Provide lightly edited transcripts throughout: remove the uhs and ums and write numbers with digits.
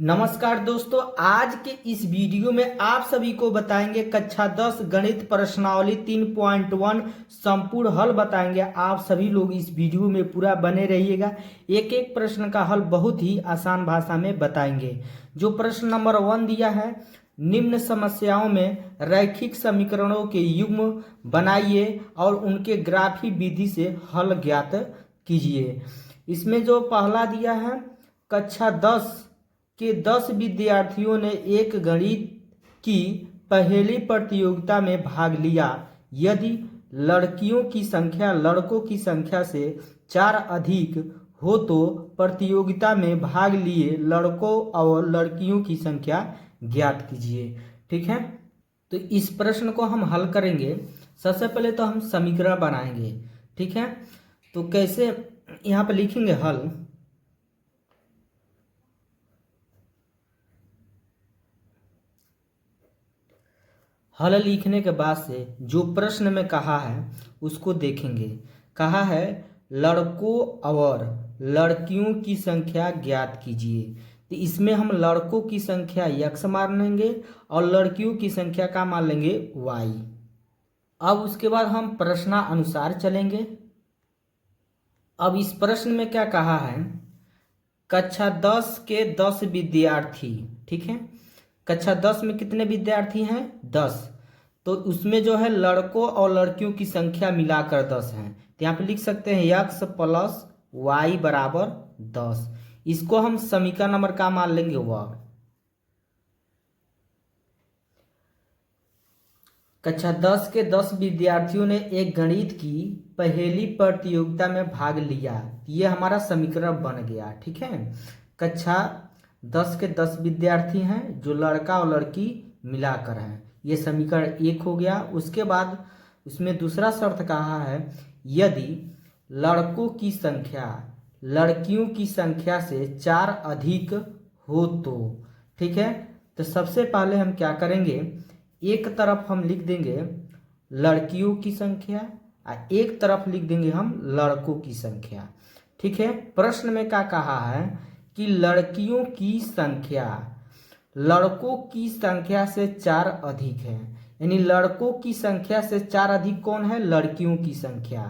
नमस्कार दोस्तों, आज के इस वीडियो में आप सभी को बताएंगे कक्षा 10 गणित प्रश्नावली 3.1 संपूर्ण हल बताएंगे। आप सभी लोग इस वीडियो में पूरा बने रहिएगा। एक एक प्रश्न का हल बहुत ही आसान भाषा में बताएंगे। जो प्रश्न नंबर 1 दिया है, निम्न समस्याओं में रैखिक समीकरणों के युग्म बनाइए और उनके ग्राफी विधि से हल ज्ञात कीजिए। इसमें जो पहला दिया है, कक्षा 10 के 10 विद्यार्थियों ने एक गणित की पहेली प्रतियोगिता में भाग लिया। यदि लड़कियों की संख्या लड़कों की संख्या से 4 अधिक हो तो प्रतियोगिता में भाग लिए लड़कों और लड़कियों की संख्या ज्ञात कीजिए। ठीक है, तो इस प्रश्न को हम हल करेंगे। सबसे पहले तो हम समीकरण बनाएंगे। ठीक है, तो कैसे यहाँ पर लिखेंगे हल। हल लिखने के बाद से जो प्रश्न में कहा है उसको देखेंगे। कहा है लड़कों और लड़कियों की संख्या ज्ञात कीजिए। तो इसमें हम लड़कों की संख्या x मान लेंगे और लड़कियों की संख्या का मान लेंगे y। अब उसके बाद हम प्रश्नानुसार चलेंगे। अब इस प्रश्न में क्या कहा है, कक्षा 10 के 10 विद्यार्थी। ठीक है, कक्षा 10 में कितने विद्यार्थी हैं? 10। तो उसमें जो है लड़कों और लड़कियों की संख्या मिलाकर 10 है। तो यहाँ पे लिख सकते हैं x प्लस वाई बराबर 10। इसको हम समीकरण नंबर का मान लेंगे वह। कक्षा 10 के 10 विद्यार्थियों ने एक गणित की पहेली प्रतियोगिता में भाग लिया। ये हमारा समीकरण बन गया। ठीक है, कक्षा 10 के 10 विद्यार्थी हैं जो लड़का और लड़की मिलाकर हैं। ये समीकरण 1 हो गया। उसके बाद उसमें दूसरा शर्त कहा है, यदि लड़कों की संख्या लड़कियों की संख्या से 4 अधिक हो तो। ठीक है, तो सबसे पहले हम क्या करेंगे, एक तरफ हम लिख देंगे लड़कियों की संख्या और एक तरफ लिख देंगे हम लड़कों की संख्या। ठीक है, प्रश्न में क्या कहा है कि लड़कियों की संख्या लड़कों की संख्या से 4 अधिक है। यानी लड़कों की संख्या से 4 अधिक कौन है? लड़कियों की संख्या।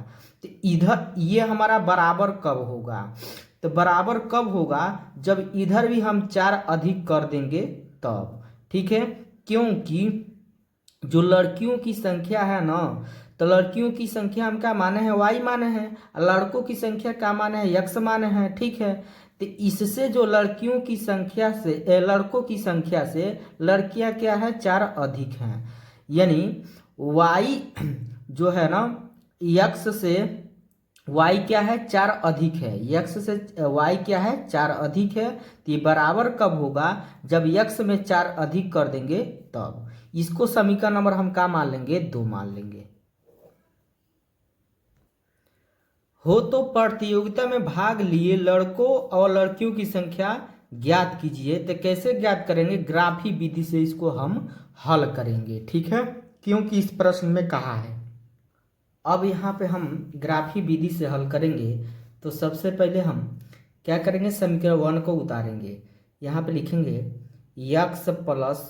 तो इधर ये हमारा बराबर कब होगा? तो बराबर कब होगा? जब इधर भी हम 4 अधिक कर देंगे तब। ठीक है, क्योंकि जो लड़कियों की संख्या है ना, तो लड़कियों की संख्या हम क्या माने हैं? y माने हैं। लड़कों की संख्या क्या माने हैं? x माने हैं। ठीक है, तो इससे जो लड़कियों की संख्या से लड़कों की संख्या से लड़कियां क्या है? 4 अधिक हैं। यानी y जो है ना, x से y क्या है? 4 अधिक है। x से y क्या है? 4 अधिक है। तो ये बराबर कब होगा? जब x में 4 अधिक कर देंगे तब। इसको समीकरण नंबर हम क्या मान लेंगे? 2 मान लेंगे। हो तो प्रतियोगिता में भाग लिए लड़कों और लड़कियों की संख्या ज्ञात कीजिए। तो कैसे ज्ञात करेंगे? ग्राफी विधि से इसको हम हल करेंगे। ठीक है, क्योंकि इस प्रश्न में कहा है। अब यहाँ पे हम ग्राफी विधि से हल करेंगे। तो सबसे पहले हम क्या करेंगे, समीकरण 1 को उतारेंगे। यहाँ पे लिखेंगे x प्लस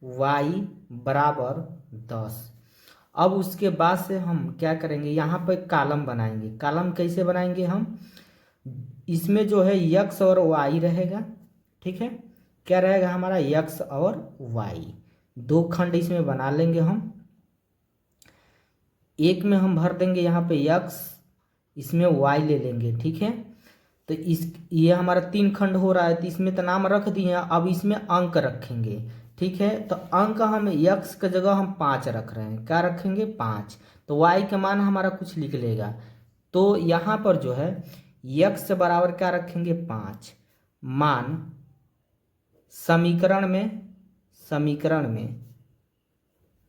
वाई बराबर 10। अब उसके बाद से हम क्या करेंगे, यहाँ पर कॉलम बनाएंगे। कॉलम कैसे बनाएंगे हम? इसमें जो है x और y रहेगा। ठीक है, क्या रहेगा हमारा? x और y। 2 खंड इसमें बना लेंगे हम। एक में हम भर देंगे यहाँ पे x, इसमें y ले लेंगे। ठीक है, तो ये हमारा 3 खंड हो रहा है। तो इसमें तो नाम रख दिए, अब इसमें अंक रखेंगे। ठीक है, तो अंक हम x की जगह हम 5 रख रहे हैं। क्या रखेंगे? 5। तो y का मान हमारा कुछ लिख लेगा। तो यहाँ पर जो है x से बराबर क्या रखेंगे? 5 मान समीकरण में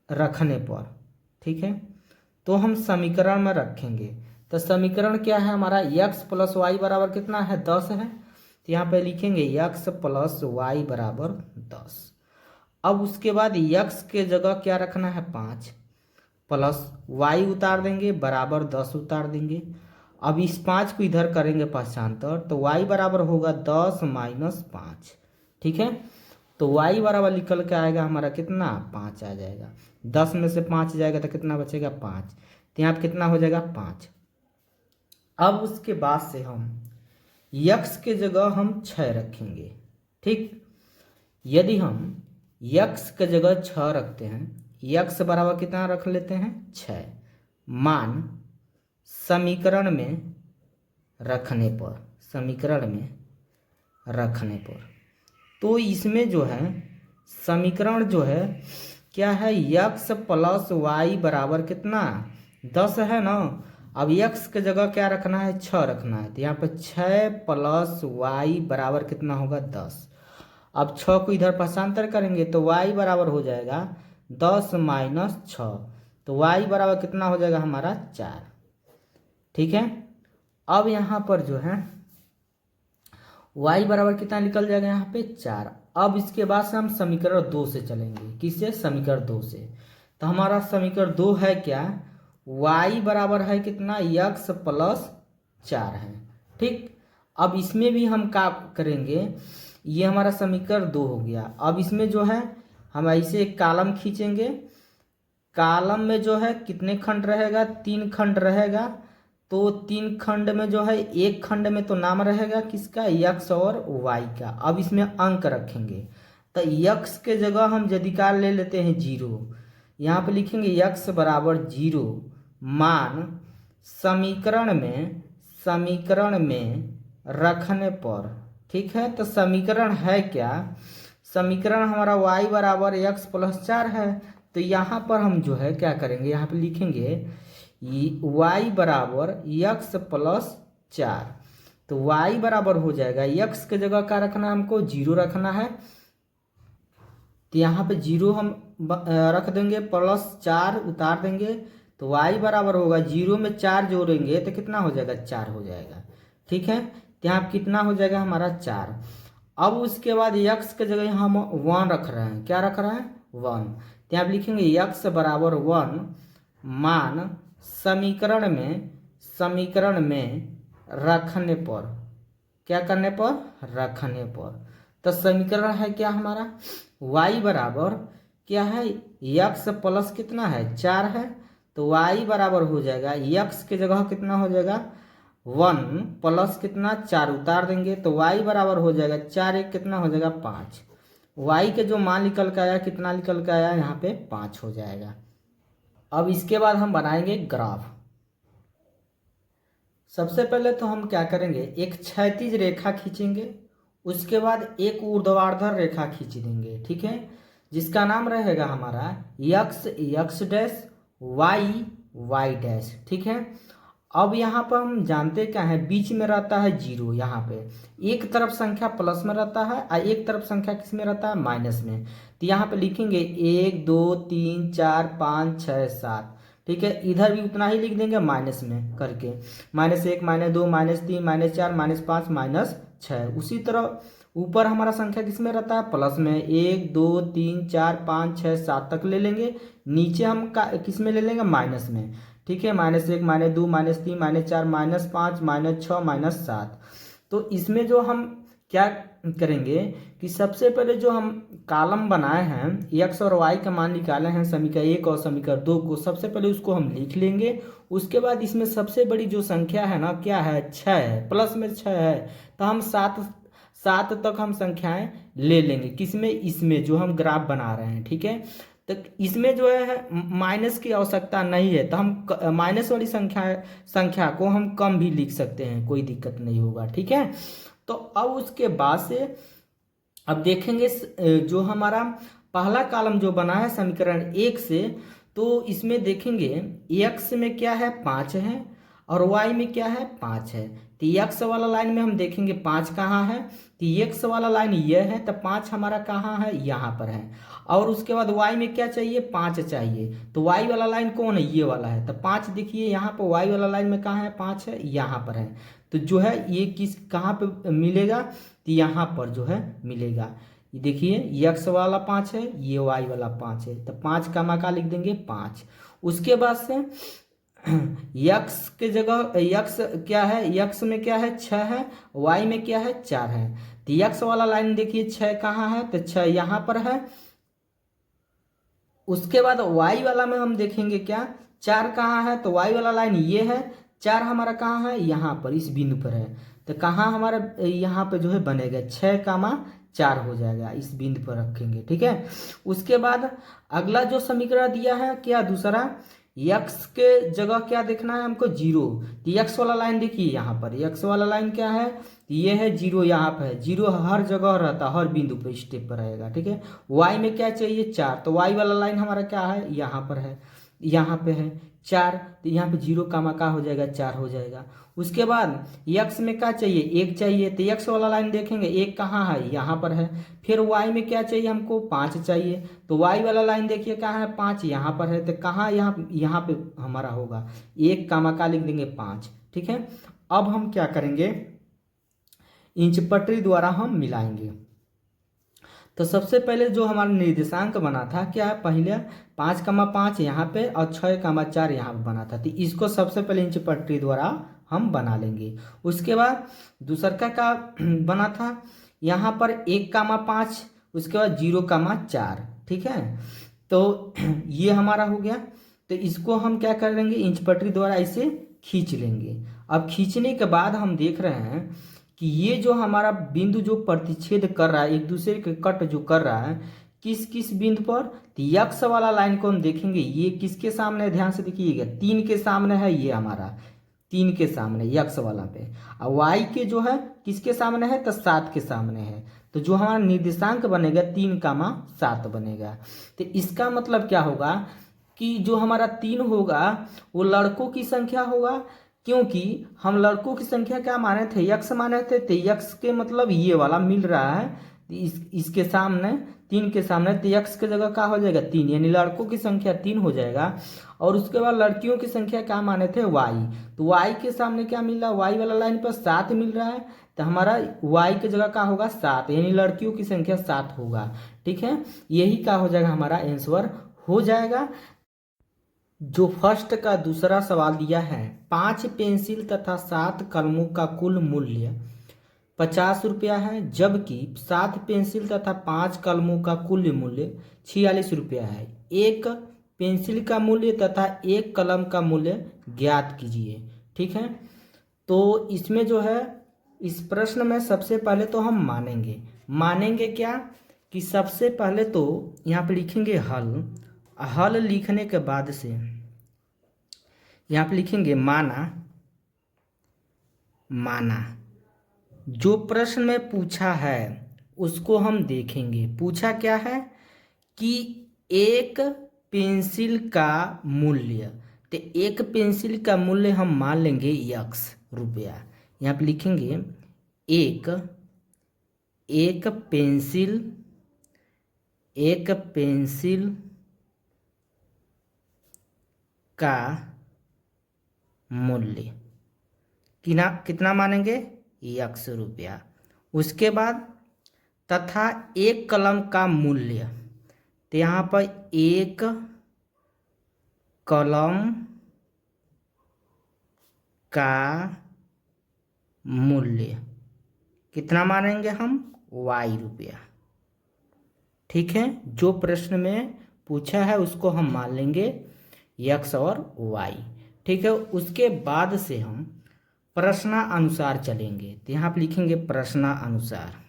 रखने पर। ठीक है, तो हम समीकरण में रखेंगे। तो समीकरण क्या है हमारा? x प्लस वाई बराबर कितना है? 10 है। तो यहाँ पे लिखेंगे x प्लस वाई बराबर 10। अब उसके बाद x के जगह क्या रखना है? 5 प्लस y उतार देंगे बराबर 10 उतार देंगे। अब इस 5 को इधर करेंगे पक्षांतर, तो y बराबर होगा 10 माइनस 5। ठीक है। तो y बराबर निकल के आएगा हमारा कितना, 5 आ जाएगा। 10 में से 5 जाएगा तो कितना बचेगा, 5। तो यहाँ पे कितना हो जाएगा, 5। अब उसके बाद से हम यक्स के जगह हम 6 रखेंगे। ठीक, यदि हम यक्स के जगह 6 रखते हैं, यक्स बराबर कितना रख लेते हैं, 6 मान समीकरण में रखने पर, समीकरण में रखने पर, तो इसमें जो है समीकरण जो है क्या है, यक्स प्लस वाई बराबर कितना, 10 है ना। अब यक्स के जगह क्या रखना है, 6 रखना है। तो यहाँ पर 6 प्लस वाई बराबर कितना होगा, 10। अब 6 को इधर भाषांतर करेंगे तो y बराबर हो जाएगा 10 माइनस 6। तो y बराबर कितना हो जाएगा हमारा, 4। ठीक है। अब यहाँ पर जो है y बराबर कितना निकल जाएगा, यहाँ पे 4। अब इसके बाद से हम समीकरण 2 से चलेंगे। किससे, समीकरण 2 से। तो हमारा समीकरण 2 है क्या, y बराबर है कितना, x प्लस 4 है। ठीक, अब इसमें भी हम क्या करेंगे, ये हमारा समीकरण 2 हो गया। अब इसमें जो है हम ऐसे एक कॉलम खींचेंगे। कॉलम में जो है कितने खंड रहेगा, 3 खंड रहेगा। तो 3 खंड में जो है एक खंड में तो नाम रहेगा किसका, यक्स और वाई का। अब इसमें अंक रखेंगे। तो यक्स के जगह हम जदिकार ले लेते हैं 0। यहाँ पे लिखेंगे यक्स बराबर 0 मान समीकरण में रखने पर। ठीक है, तो समीकरण है क्या, समीकरण हमारा y बराबर x प्लस 4 है। तो यहाँ पर हम जो है क्या करेंगे, यहाँ पे लिखेंगे y बराबर x प्लस 4। तो y बराबर हो जाएगा, x के जगह क्या रखना है हमको, 0 रखना है। तो यहाँ पे 0 हम रख देंगे, प्लस 4 उतार देंगे। तो y बराबर होगा 0 में 4 जोड़ेंगे तो कितना हो जाएगा, 4 हो जाएगा। ठीक है, तो यहाँ कितना हो जाएगा हमारा, 4। अब उसके बाद x के जगह हम 1 रख रहे हैं। क्या रख रहे हैं, 1। तो यहाँ लिखेंगे x बराबर 1 मान समीकरण में रखने पर। क्या करने पर, रखने पर। तो समीकरण है क्या हमारा, y बराबर क्या है, x प्लस कितना है, 4 है। तो y बराबर हो जाएगा, x के जगह कितना हो जाएगा, 1 प्लस कितना, 4 उतार देंगे। तो y बराबर हो जाएगा 4 1 कितना हो जाएगा, 5। y के जो मान निकल के आया, कितना निकल के आया, यहाँ पे 5 हो जाएगा। अब इसके बाद हम बनाएंगे ग्राफ। सबसे पहले तो हम क्या करेंगे, एक क्षैतिज रेखा खींचेंगे। उसके बाद एक ऊर्ध्वाधर रेखा खींच देंगे। ठीक है, जिसका नाम रहेगा हमारा x डैश y डैश। ठीक है, अब यहाँ पर हम जानते क्या है, बीच में रहता है 0। यहाँ पे एक तरफ संख्या प्लस में रहता है और एक तरफ संख्या किस में रहता है, माइनस में। तो यहाँ पे लिखेंगे 1 2 3 4 5 6 7। ठीक है, इधर भी उतना ही लिख देंगे माइनस में करके, -1 -2 -3 -4 -5 -6। उसी तरह ऊपर हमारा संख्या किस में रहता है, प्लस में। 1 2 3 4 5 6 7 तक ले लेंगे। नीचे हम किस में ले लेंगे, माइनस में। ठीक है, -1 -2 -3 -4 -5 -6 -7। तो इसमें जो हम क्या करेंगे कि सबसे पहले जो हम कॉलम बनाए हैं, x और y का मान निकाले हैं समीकरण 1 और समीकरण 2 को, सबसे पहले उसको हम लिख लेंगे। उसके बाद इसमें सबसे बड़ी जो संख्या है ना, क्या है, 6 है, प्लस में 6 है। तो हम 7 तक हम संख्याएं ले लेंगे। किसमें, इसमें जो हम ग्राफ बना रहे हैं। ठीक है, तो इसमें जो है माइनस की आवश्यकता नहीं है। तो हम माइनस वाली संख्या को हम कम भी लिख सकते हैं, कोई दिक्कत नहीं होगा। ठीक है, तो अब उसके बाद से अब देखेंगे जो हमारा पहला कॉलम जो बना है समीकरण 1 से, तो इसमें देखेंगे x में क्या है, 5 है और y में क्या है, 5 है। तो x वाला लाइन में हम देखेंगे 5 कहाँ है, तो x वाला लाइन ये है, तो 5 हमारा कहाँ है, यहाँ पर है। और उसके बाद y में क्या चाहिए, 5 चाहिए। तो y वाला लाइन कौन है, ये वाला है। तो 5 देखिए यहाँ पर y वाला लाइन में कहाँ है, 5 है, यहाँ पर है। तो जो है ये कहाँ पे मिलेगा, तो यहाँ पर जो है मिलेगा। ये देखिए x वाला 5 है, ये y वाला 5 है। तो 5 का माका लिख देंगे 5। उसके बाद से x के जगह x क्या है, x में क्या है, 6 है, y में क्या है, 4 है। तो यक्स वाला लाइन देखिए 6 कहाँ है, तो 6 यहाँ पर है। उसके बाद वाई वाला में हम देखेंगे क्या, 4 कहाँ है, तो वाई वाला लाइन ये है, 4 हमारा कहाँ है, यहाँ पर इस बिंदु पर है। तो कहाँ हमारा यहाँ पे जो है बनेगा 6, 4 हो जाएगा, इस बिंदु पर रखेंगे। ठीक है, उसके बाद अगला जो समीकरण दिया है क्या, दूसरा यक्स के जगह क्या देखना है हमको, 0। तो यक्स वाला लाइन देखिए यहाँ पर, यक्स वाला लाइन क्या है, ये है 0, यहाँ पर है 0, हर जगह रहता, हर बिंदु पर स्टेप पर रहेगा। ठीक है, वाई में क्या चाहिए, 4, तो वाई वाला लाइन हमारा क्या है, यहाँ पर है, यहाँ पे है 4, तो यहाँ पे 0 का हो जाएगा, 4 हो जाएगा। उसके बाद यक्स में क्या चाहिए, 1 चाहिए, तो यक्स वाला लाइन देखेंगे 1 कहाँ है, यहाँ पर है। फिर वाई में क्या चाहिए हमको, 5 चाहिए, तो वाई वाला लाइन देखिए कहाँ है, 5 यहाँ पर है। तो कहाँ, यहाँ पे हमारा होगा 1 का लिख देंगे 5। ठीक है, अब हम क्या करेंगे, इंच पटरी द्वारा हम मिलाएंगे। तो सबसे पहले जो हमारा निर्देशांक बना था क्या है, पहले 5,5 यहाँ पे और 6,4 यहाँ पे बना था, तो इसको सबसे पहले इंच पटरी द्वारा हम बना लेंगे। उसके बाद दूसरा का बना था यहाँ पर 1,5, उसके बाद 0,4। ठीक है, तो ये हमारा हो गया। तो इसको हम क्या कर लेंगे, इंच पटरी द्वारा इसे खींच लेंगे। अब खींचने के बाद हम देख रहे हैं कि ये जो हमारा बिंदु जो प्रतिच्छेद कर रहा है, एक दूसरे के कट जो कर रहा है, किस किस बिंदु पर, तो यक्स वाला लाइन को हम देखेंगे, ये किसके सामने है, ध्यान से देखिएगा, 3 के सामने है, ये हमारा 3 के सामने यक्स वाला पे। और वाई के जो है किसके सामने है, तो 7 के सामने है। तो जो हमारा निर्देशांक बनेगा 3,7 बनेगा। तो इसका मतलब क्या होगा कि जो हमारा 3 होगा वो लड़कों की संख्या होगा, क्योंकि हम लड़कों की संख्या क्या माने थे, यक्स माने थे। तो यक्स के मतलब ये वाला मिल रहा है, इसके सामने 3 के सामने, तो यक्स की जगह क्या हो जाएगा 3, यानी लड़कों की संख्या 3 हो जाएगा। और उसके बाद लड़कियों की संख्या क्या माने थे, वाई। तो वाई के सामने क्या मिल रहा है, वाई वाला लाइन पर 7 मिल रहा है, तो हमारा वाई की जगह क्या होगा 7, यानी लड़कियों की संख्या 7 होगा। ठीक है, यही क्या हो जाएगा, हमारा आंसर हो जाएगा। जो फर्स्ट का दूसरा सवाल दिया है, 5 पेंसिल तथा 7 कलमों का कुल मूल्य 50 रुपया है, जबकि 7 पेंसिल तथा 5 कलमों का कुल मूल्य 46 रुपया है। एक पेंसिल का मूल्य तथा एक कलम का मूल्य ज्ञात कीजिए। ठीक है, तो इसमें जो है, इस प्रश्न में सबसे पहले तो हम मानेंगे क्या, कि सबसे पहले तो यहाँ पे लिखेंगे हल लिखने के बाद से यहाँ पे लिखेंगे माना। जो प्रश्न में पूछा है उसको हम देखेंगे। पूछा क्या है कि एक पेंसिल का मूल्य, तो एक पेंसिल का मूल्य हम मान लेंगे x रुपया। यहाँ पे लिखेंगे एक पेंसिल का मूल्य कितना मानेंगे, x रुपया। उसके बाद तथा एक कलम का मूल्य, तो यहाँ पर एक कलम का मूल्य कितना मानेंगे हम, y रुपया। ठीक है, जो प्रश्न में पूछा है उसको हम मान लेंगे x और y। ठीक है, उसके बाद से हम प्रश्नानुसार चलेंगे। तो यहाँ पे लिखेंगे प्रश्नानुसार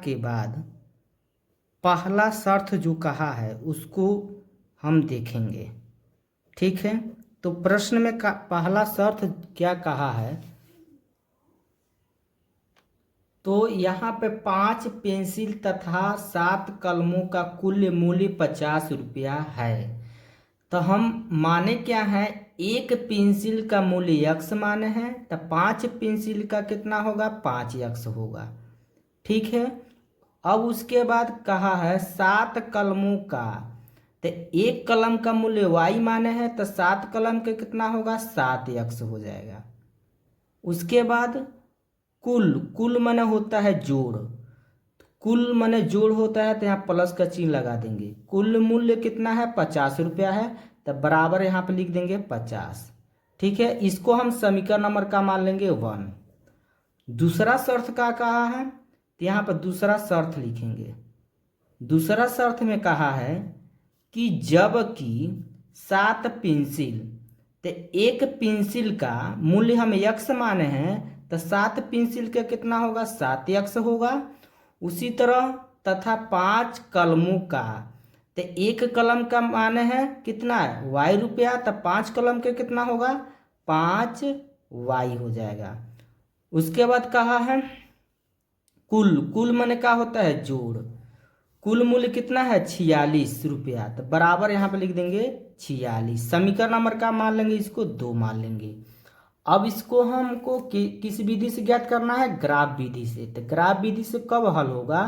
के बाद पहला शर्त जो कहा है उसको हम देखेंगे। ठीक है, तो प्रश्न में पहला शर्त क्या कहा है, तो यहाँ पे 5 पेंसिल तथा 7 कलमों का कुल मूल्य 50 रुपया है। तो हम माने क्या है, एक पेंसिल का मूल्य x माने हैं, तो 5 पेंसिल का कितना होगा, 5x होगा। ठीक है, अब उसके बाद कहा है 7 कलमों का, तो एक कलम का मूल्य y माने हैं, तो 7 कलम के कितना होगा, 7x हो जाएगा। उसके बाद कुल माने होता है जोड़, कुल माने जोड़ होता है, तो यहाँ प्लस का चिन्ह लगा देंगे। कुल मूल्य कितना है, 50 रुपया है, तो बराबर यहाँ पे लिख देंगे 50। ठीक है, इसको हम समीकरण नंबर का मान लेंगे 1। दूसरा शर्त क्या कहा है, तो यहाँ पर दूसरा शर्त लिखेंगे। दूसरा शर्त में कहा है कि जब कि 7 पेंसिल, तो एक पेंसिल का मूल्य हम यक्स माने हैं, तो 7 पेंसिल का कितना होगा, 7 यक्स होगा। उसी तरह तथा 5 कलमों का, तो एक कलम का माने है कितना है, वाई रुपया, तो 5 कलम के कितना होगा, 5 वाई हो जाएगा। उसके बाद कहा है कुल, कुल माने क्या होता है, जोड़। कुल मूल्य कितना है, 46 रुपया, तो बराबर यहाँ पे लिख देंगे 46। समीकरण नंबर का मान लेंगे, इसको 2 मान लेंगे। अब इसको हमको किस विधि से ज्ञात करना है, ग्राफ विधि से। तो ग्राफ विधि से कब हल होगा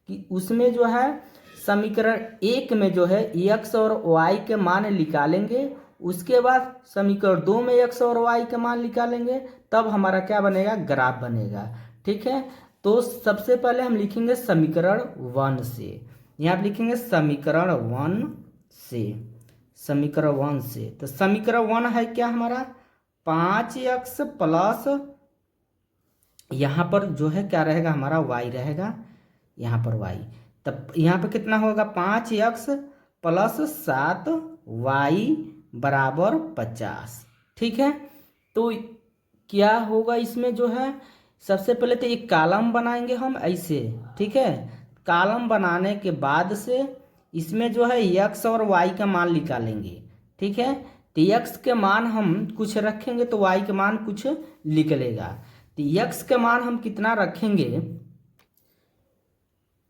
कि उसमें जो है समीकरण 1 में जो है एक्स और वाई के मान निकालेंगे, उसके बाद समीकरण 2 में एक्स और वाई के मान निकालेंगे, तब हमारा क्या बनेगा, ग्राफ बनेगा। ठीक है, तो सबसे पहले हम लिखेंगे समीकरण 1 से। यहाँ पे लिखेंगे समीकरण 1 से, समीकरण 1 से। तो समीकरण 1 है क्या हमारा, 5x प्लस, यहाँ पर जो है क्या रहेगा हमारा, y रहेगा, यहाँ पर y। तब यहाँ पर कितना होगा, 5x प्लस 7y बराबर 50। ठीक है, तो क्या होगा इसमें जो है, सबसे पहले तो एक कॉलम बनाएंगे हम ऐसे। ठीक है, कॉलम बनाने के बाद से इसमें जो है x और y का मान निकालेंगे। ठीक है, तो x के मान हम कुछ रखेंगे तो y के मान कुछ निकलेगा। तो x के मान हम कितना रखेंगे,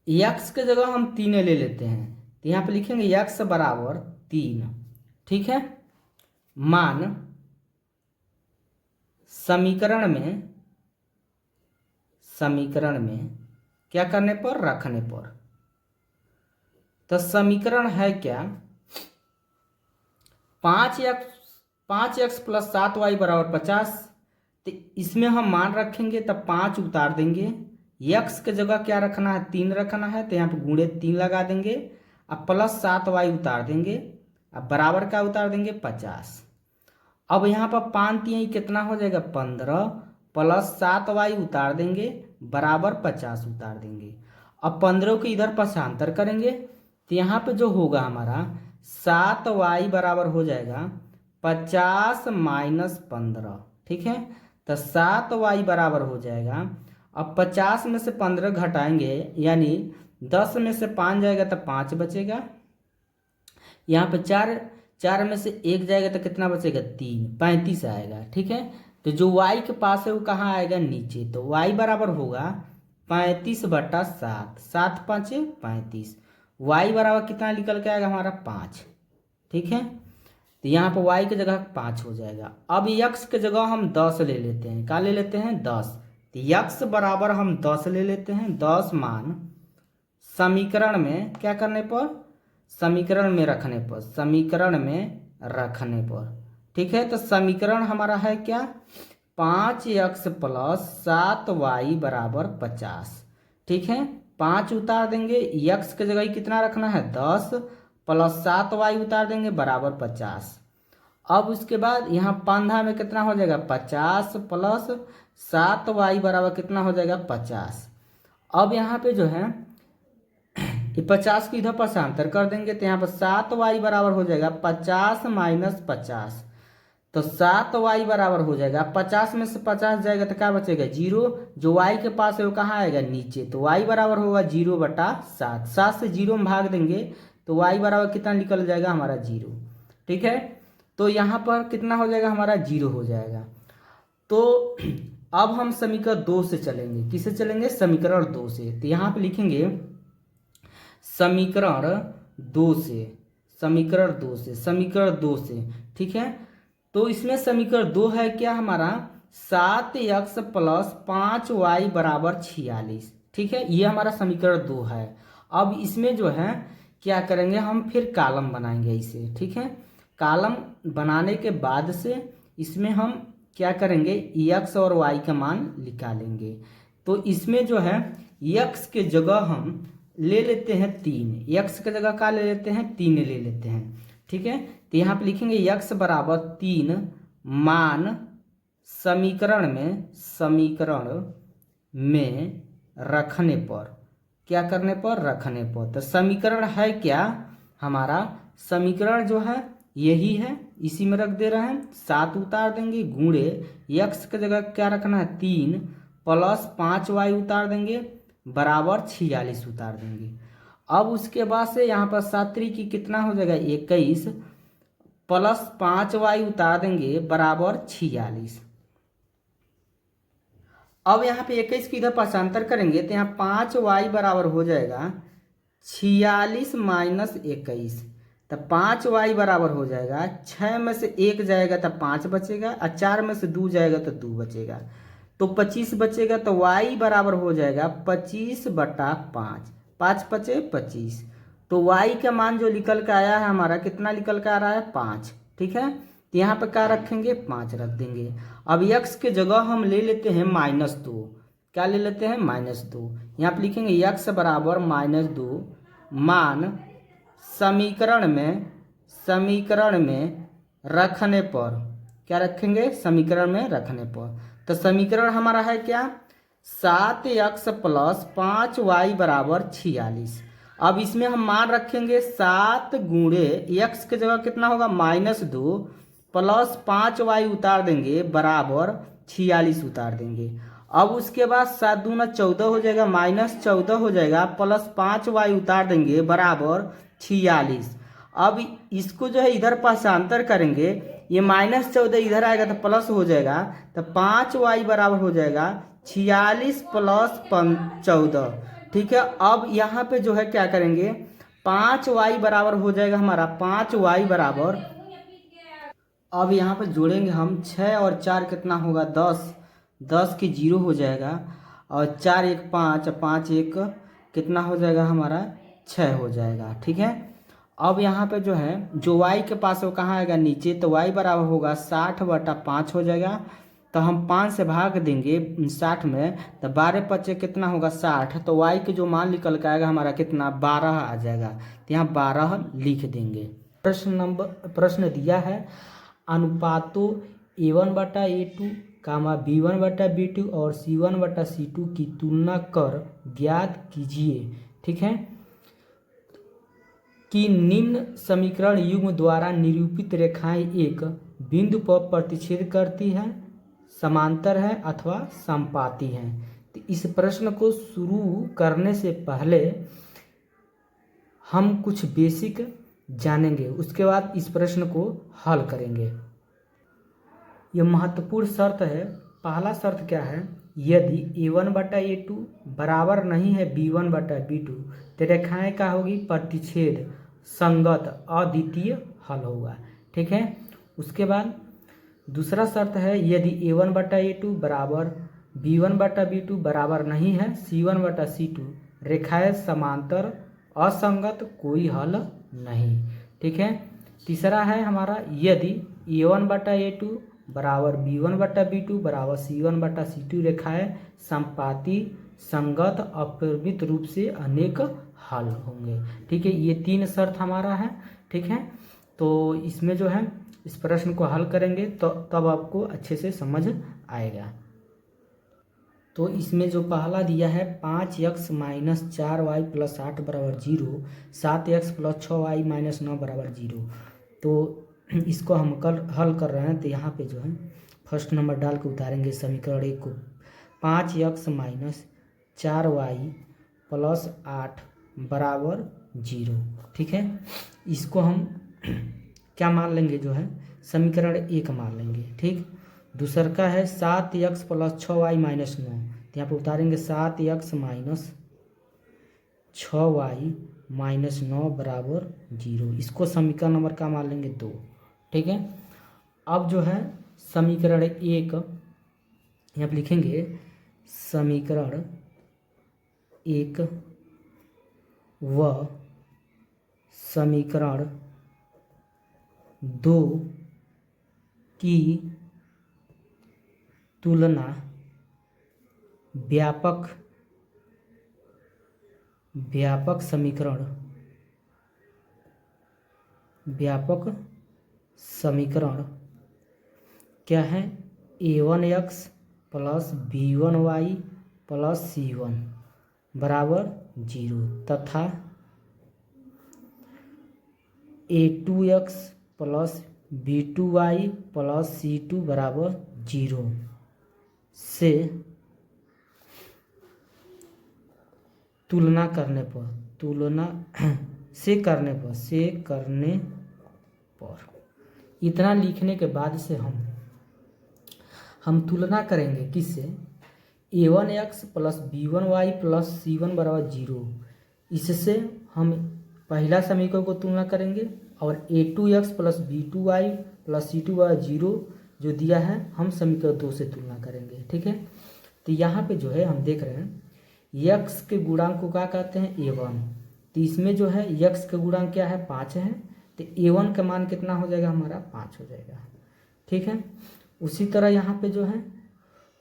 x के जगह हम 3 ले लेते हैं, तो यहाँ पे लिखेंगे x बराबर 3। ठीक है, मान समीकरण में क्या करने पर, रखने पर। तो समीकरण है क्या, 5x प्लस 7y बराबर 50। तो इसमें हम मान रखेंगे, तब 5 उतार देंगे, x के जगह क्या रखना है, 3 रखना है, तो यहाँ पे गुणे 3 लगा देंगे। अब प्लस 7y उतार देंगे, अब बराबर का उतार देंगे 50। अब यहाँ पर 5 3 कितना हो जाएगा, 15, प्लस 7y उतार देंगे, बराबर 50 उतार देंगे। अब 15 को इधर पक्षांतर करेंगे, तो यहाँ पे जो होगा हमारा 7y बराबर हो जाएगा 50 माइनस 15। ठीक है, तो 7y बराबर हो जाएगा, अब 50 में से 15 घटाएंगे, यानी 10 में से 5 जाएगा तो 5 बचेगा। यहाँ पे 4 में से 1 जाएगा तो कितना बचेगा, 3, 35 आएगा। ठीक है, तो जो y के पास है वो कहाँ आएगा, नीचे। तो y बराबर होगा 35/7, 7 5 35। y बराबर कितना निकल के आएगा हमारा, 5। ठीक है, तो यहाँ पर y की जगह 5 हो जाएगा। अब x के जगह हम 10 ले लेते हैं, क्या ले लेते हैं, 10। तो x बराबर हम 10 ले लेते हैं, 10 मान समीकरण में क्या करने पर, समीकरण में रखने पर, समीकरण में रखने पर। ठीक है, तो समीकरण हमारा है क्या, 5x प्लस 7y बराबर 50। ठीक है, 5 उतार देंगे, x के जगह कितना रखना है, 10, प्लस 7y उतार देंगे, बराबर 50। अब उसके बाद यहाँ पंधा में कितना हो जाएगा, 50 प्लस 7y बराबर कितना हो जाएगा, 50। अब यहाँ पे जो है ये 50 को इधर पक्षांतर कर देंगे, तो यहाँ पर 7y बराबर हो जाएगा 50 माइनस 50। तो 7y बराबर हो जाएगा, 50 में से 50 जाएगा तो क्या बचेगा, 0। जो y के पास है वो कहाँ आएगा, नीचे। तो y बराबर होगा 0/7। 7 से 0 में भाग देंगे तो y बराबर कितना निकल जाएगा हमारा, 0। ठीक है, तो यहाँ पर कितना हो जाएगा हमारा, 0 हो जाएगा। तो अब हम समीकरण 2 से चलेंगे, किससे चलेंगे, समीकरण 2 से। तो यहाँ पे लिखेंगे समीकरण 2 से, समीकरण 2 से, समीकरण 2 से। ठीक है, तो इसमें समीकरण 2 है क्या हमारा, 7x प्लस 5y बराबर 46। ठीक है, ये हमारा समीकरण 2 है। अब इसमें जो है क्या करेंगे, हम फिर कॉलम बनाएंगे इसे। ठीक है, कॉलम बनाने के बाद से इसमें हम क्या करेंगे, x और y का मान निकालेंगे। तो इसमें जो है x के जगह हम ले लेते हैं 3, x के जगह क्या ले लेते हैं, 3 ले लेते हैं। ठीक है, तो यहाँ पे लिखेंगे x बराबर 3 मान समीकरण में रखने पर, क्या करने पर, रखने पर। तो समीकरण है क्या हमारा, समीकरण जो है यही है, इसी में रख दे रहे हैं। 7 उतार देंगे गुणे यक्स की जगह क्या रखना है 3 प्लस 5y उतार देंगे बराबर 46 उतार देंगे। अब उसके बाद से यहाँ पर 7 की कितना हो जाएगा 21 प्लस 5y उतार देंगे बराबर 46। अब यहाँ पे 21 की इधर पाशांतर करेंगे तो यहाँ 5y बराबर हो जाएगा 46 माइनस 21। तो 5y बराबर हो जाएगा 6 में से 1 जाएगा तो 5 बचेगा और 4 में से 2 जाएगा तो 2 बचेगा, तो 25 बचेगा। तो y बराबर हो जाएगा 25/5, 5 बचे 25। तो y का मान जो निकल के आया है हमारा कितना निकल के आ रहा है 5। ठीक है, तो यहाँ पे क्या रखेंगे 5 रख देंगे। अब x के जगह हम ले लेते हैं -2, क्या ले लेते हैं -2। यहाँ पे लिखेंगे x बराबर -2 मान समीकरण में रखने पर, क्या रखेंगे समीकरण में रखने पर। तो समीकरण हमारा है क्या 7x प्लस 5y बराबर 46। अब इसमें हम मान रखेंगे 7 गुणे x की जगह कितना होगा -2 प्लस 5y उतार देंगे बराबर 46 उतार देंगे। अब उसके बाद 7 दूना 14 हो जाएगा -14 हो जाएगा प्लस 5y उतार देंगे बराबर 46। अब इसको जो है इधर पाशांतर करेंगे, ये -14 इधर आएगा तो प्लस हो जाएगा, तो 5y बराबर हो जाएगा 46 प्लस 14। ठीक है, अब यहाँ पे जो है क्या करेंगे 5y बराबर हो जाएगा हमारा 5y बराबर, अब यहाँ पे जोड़ेंगे हम 6 और 4 कितना होगा 10, 10 के 0 हो जाएगा और 4 1 5 और 5 1 कितना हो जाएगा हमारा 6 हो जाएगा। ठीक है, अब यहाँ पे जो है जो y के पास वो कहाँ आएगा नीचे, तो y बराबर होगा 60/5 हो जाएगा। तो हम 5 से भाग देंगे 60 में, तो 12 पचे कितना होगा 60, तो y के जो मान निकल के आएगा हमारा कितना 12 आ जाएगा, तो यहाँ 12 लिख देंगे। प्रश्न दिया है अनुपातों A1/A2 B1/B2 और C1/C2 की तुलना कर ज्ञात कीजिए। ठीक है, कि निम्न समीकरण युग्म द्वारा निरूपित रेखाएं एक बिंदु पर प्रतिच्छेद करती हैं, समांतर है अथवा समपाती हैं। तो इस प्रश्न को शुरू करने से पहले हम कुछ बेसिक जानेंगे, उसके बाद इस प्रश्न को हल करेंगे। यह महत्वपूर्ण शर्त है। पहला शर्त क्या है, यदि A1/A2 बराबर नहीं है B1/B2 तो रेखाएं क्या होगी प्रतिच्छेद संगत अद्वितीय हल होगा। ठीक है, उसके बाद दूसरा शर्त है यदि A1/A2 बराबर B1/B2 बराबर नहीं है C1/C2 रेखाएं समांतर असंगत कोई हल नहीं। ठीक है, तीसरा है हमारा यदि A1/A2 बराबर B1/B2 बराबर C1/C2 रेखाएं समपाती संगत अपरिमित रूप से अनेक हल होंगे। ठीक है, ये 3 शर्त हमारा है। ठीक है, तो इसमें जो है इस प्रश्न को हल करेंगे तो तब आपको अच्छे से समझ आएगा। तो इसमें जो पहला दिया है 5x माइनस 4y प्लस 8 बराबर 0, 7x प्लस 6y माइनस 9 बराबर 0। तो इसको हम हल कर रहे हैं, तो यहाँ पे जो है फर्स्ट नंबर डाल के उतारेंगे समीकरण 1 को। 5x माइनस 4y प्लस 8 बराबर 0। ठीक है, इसको हम क्या मान लेंगे जो है समीकरण 1 मान लेंगे। ठीक, दूसर का है 7x प्लस 6y माइनस 9, तो यहाँ पर उतारेंगे 7x माइनस 6y माइनस 9 बराबर 0। इसको समीकरण नंबर का मान लेंगे 2। ठीक है, अब जो है समीकरण 1 यहाँ पर लिखेंगे समीकरण 1 व समीकरण 2 की तुलना व्यापक समीकरण क्या है A1x plus B1y plus C1 बराबर 0 तथा A2x plus B2y plus C2 बराबर 0 से तुलना करने पर इतना लिखने के बाद से हम तुलना करेंगे किससे, A1x plus B1y plus C1 बराबर 0, इससे हम पहला समीकरण को तुलना करेंगे और A2x plus B2y plus C2 बराबर 0 जो दिया है हम समीकरण 2 से तुलना करेंगे। ठीक है, तो यहाँ पे जो है हम देख रहे हैं x के गुणांक को क्या कहते हैं, A1। तो इसमें जो है x का गुणांक क्या है, 5 है, तो A1 का मान कितना हो जाएगा हमारा, 5 हो जाएगा। ठीक है, उसी तरह यहाँ पे जो है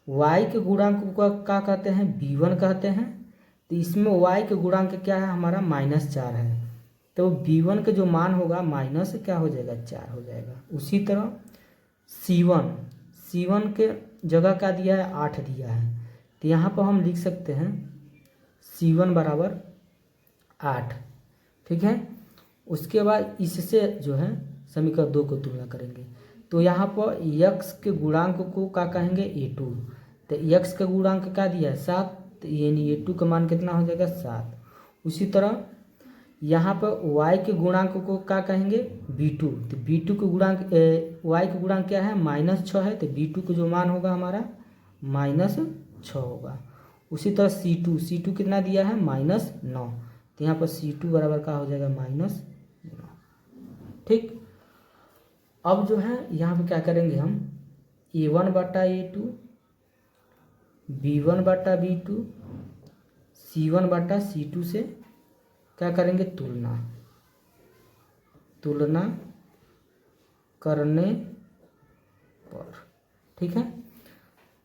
y के गुणांक को क्या कहते हैं, B1 कहते हैं। तो इसमें y के गुणांक क्या है हमारा, -4 है, तो B1 का जो मान होगा माइनस क्या हो जाएगा, 4 हो जाएगा। उसी तरह C1 के जगह क्या दिया है, 8 दिया है, तो यहाँ पर हम लिख सकते हैं C1 बराबर 8। ठीक है, उसके बाद इससे जो है समीकरण 2 को तुलना करेंगे, तो यहाँ पर x के गुणांक को क्या कहेंगे, A2। तो x का गुणांक क्या दिया है, 7, तो यानी A2 का मान कितना हो जाएगा, 7। उसी तरह यहाँ पर y के गुणांक को क्या कहेंगे, B2। तो B2 के गुणांक y के गुणांक क्या है, -6 है, तो B2 का जो मान होगा हमारा -6 होगा। उसी तरह C2 कितना दिया है, -9, तो यहाँ पर C2 बराबर का हो जाएगा -9। ठीक, अब जो है यहाँ पे क्या करेंगे हम, A1 बटा A2, B1 बटा B2, C1 बटा C2 से क्या करेंगे, तुलना करने पर। ठीक है,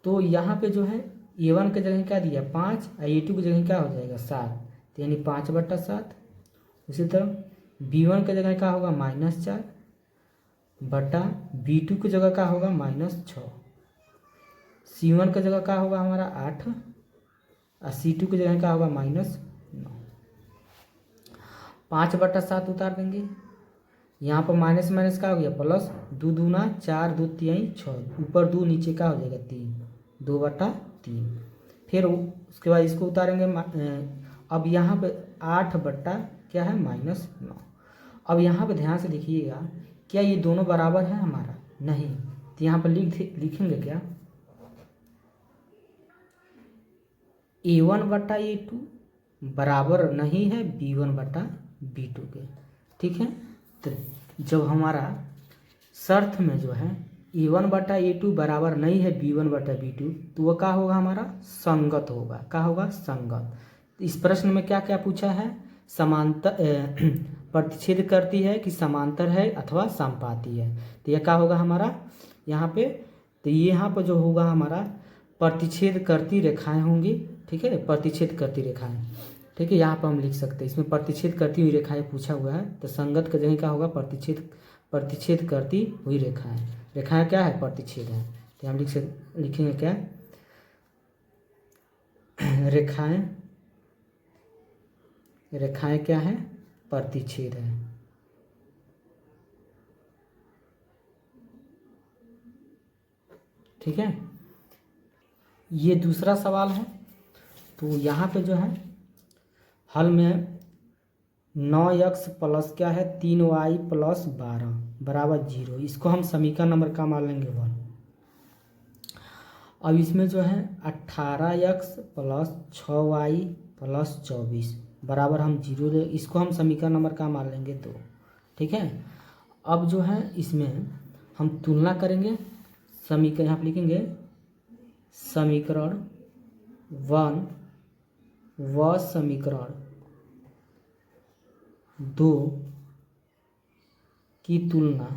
तो यहाँ पे जो है A1 के जगह क्या दिया, 5, और A2 की जगह क्या हो जाएगा, 7, तो यानी 5 बटा 7। उसी तरह B1 के जगह क्या होगा, -4 बटा B2 की जगह क्या होगा, -6। C1 की जगह क्या होगा हमारा 8, और C2 की जगह क्या होगा, -9। 5 बटा 7 उतार देंगे, यहाँ पर माइनस माइनस क्या हो गया, प्लस, 2 दूना 4, 2 तिहाई 6, ऊपर 2 नीचे क्या हो जाएगा, 3, 2 बटा 3। फिर उसके बाद इसको उतारेंगे, अब यहाँ पे 8 बटा क्या है, -9। अब यहाँ पे ध्यान से देखिएगा, क्या ये दोनों बराबर है हमारा, नहीं, तो यहाँ पर लिखेंगे क्या, A1 बटा A2 बराबर नहीं है B1 बटा B2 के। ठीक है, तो जब हमारा शर्त में जो है A1 बटा A2 बराबर नहीं है B1 बटा B2, तो वह क्या होगा हमारा, संगत होगा। क्या होगा, संगत। इस प्रश्न में क्या क्या पूछा है, समांतर प्रतिच्छेद करती है कि समांतर है अथवा समपाती है, तो यह क्या होगा हमारा यहाँ पे, तो यहाँ पर जो होगा हमारा प्रतिच्छेद करती रेखाएं होंगी। ठीक है, प्रतिच्छेद करती रेखाएं। ठीक है, यहाँ पर हम लिख सकते हैं, इसमें प्रतिच्छेद करती हुई रेखाएं पूछा हुआ है, तो संगत का जगह क्या होगा, प्रतिच्छेद करती हुई रेखाएं क्या है, प्रतिच्छेद है, तो हम लिखेंगे क्या, रेखाएं क्या है, प्रतिच्छेद है। ठीक है, ये दूसरा सवाल है। तो यहाँ पे जो है हल में 9x प्लस क्या है, 3y प्लस 12 बराबर 0, इसको हम समीकरण नंबर का मान लेंगे 1। अब इसमें जो है 18x प्लस 6y प्लस 24 बराबर हम 0 ले, इसको हम समीकरण नंबर का मान लेंगे 2। ठीक है, अब जो है इसमें हम तुलना करेंगे, समीकरण यहाँ पर लिखेंगे समीकरण 1 व समीकरण 2 की तुलना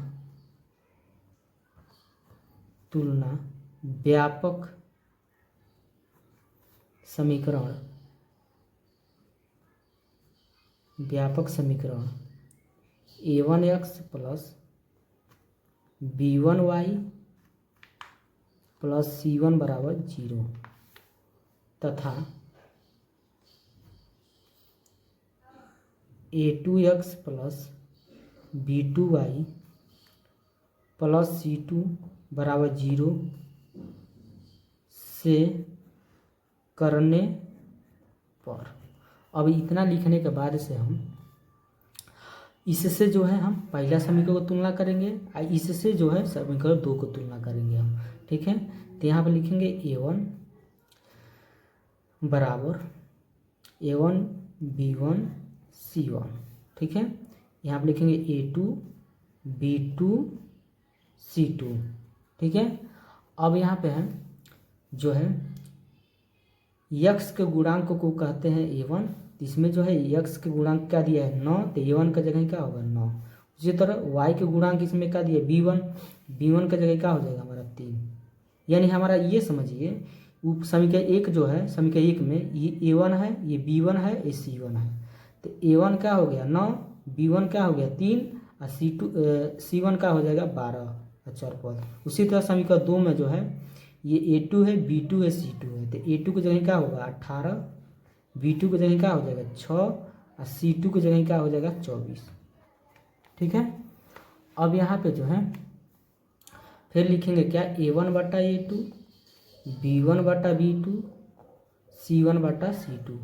व्यापक समीकरण A1x plus B1y plus C1 बराबर 0 तथा a2x plus b2y plus c2 बराबर 0 से करने पर। अब इतना लिखने के बाद से हम इससे जो है हम पहला समीकरण को तुलना करेंगे और इससे जो है समीकरण 2 को तुलना करेंगे हम। ठीक है, तो यहाँ पर लिखेंगे a1 बराबर a1 b1 c1। ठीक है, यहाँ पर लिखेंगे a2 b2 c2। ठीक है, अब यहाँ पे हम जो है यक्स के गुणांक को कहते हैं a1। इसमें जो है यक्स के गुणांक क्या दिया है 9, तो a1 का जगह क्या होगा 9। उसी तरह y के गुणांक इसमें क्या दिया b1, b1 का जगह क्या हो जाएगा हमारा 3। यानी हमारा ये समझिए समीकरण 1 जो है, समीकरण 1 में ये a1 है, ये b1 है, ये c1 है। तो a1 क्या हो गया 9, b1 क्या हो गया 3 और c1 क्या हो जाएगा 12 अचर पद। उसी तरह समीकरण 2 में जो है ये a2 है, b2 है, c2 है। तो a2 की जगह क्या होगा 18, b2 की जगह क्या हो जाएगा 6 और c2 की जगह क्या हो जाएगा 24। ठीक है, अब यहाँ पे जो है फिर लिखेंगे क्या a1 बटा a2 b1 बटा b2 c1 बटा c2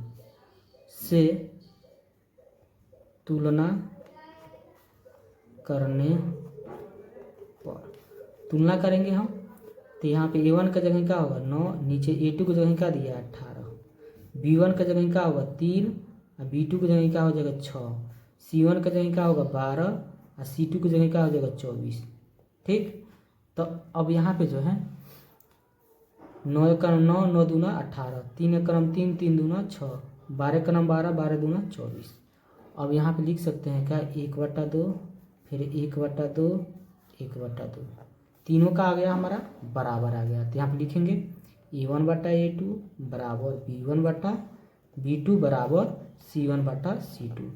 से तुलना करने पर। तुलना करेंगे हम, तो यहाँ पे a1 का जगह क्या होगा 9, नीचे a2 की जगह क्या दिया 18, b1 का जगह क्या होगा 3 और b2 की जगह क्या हो जाएगा 6, c1 का जगह क्या होगा 12 और c2 की जगह क्या हो जाएगा 24। ठीक, तो अब यहाँ पे जो है 9 एकम 9, 9 दूना 18, 3 एकम 3, 3 दूना 6, 12 एकम 12, 12 दूना 24। अब यहाँ पे लिख सकते हैं क्या 1/2, फिर 1/2, 1/2, तीनों का आ गया हमारा बराबर आ गया। तो यहाँ पे लिखेंगे a1 बटा a2 बराबर b1 बटा b2 बराबर c1 बटा c2।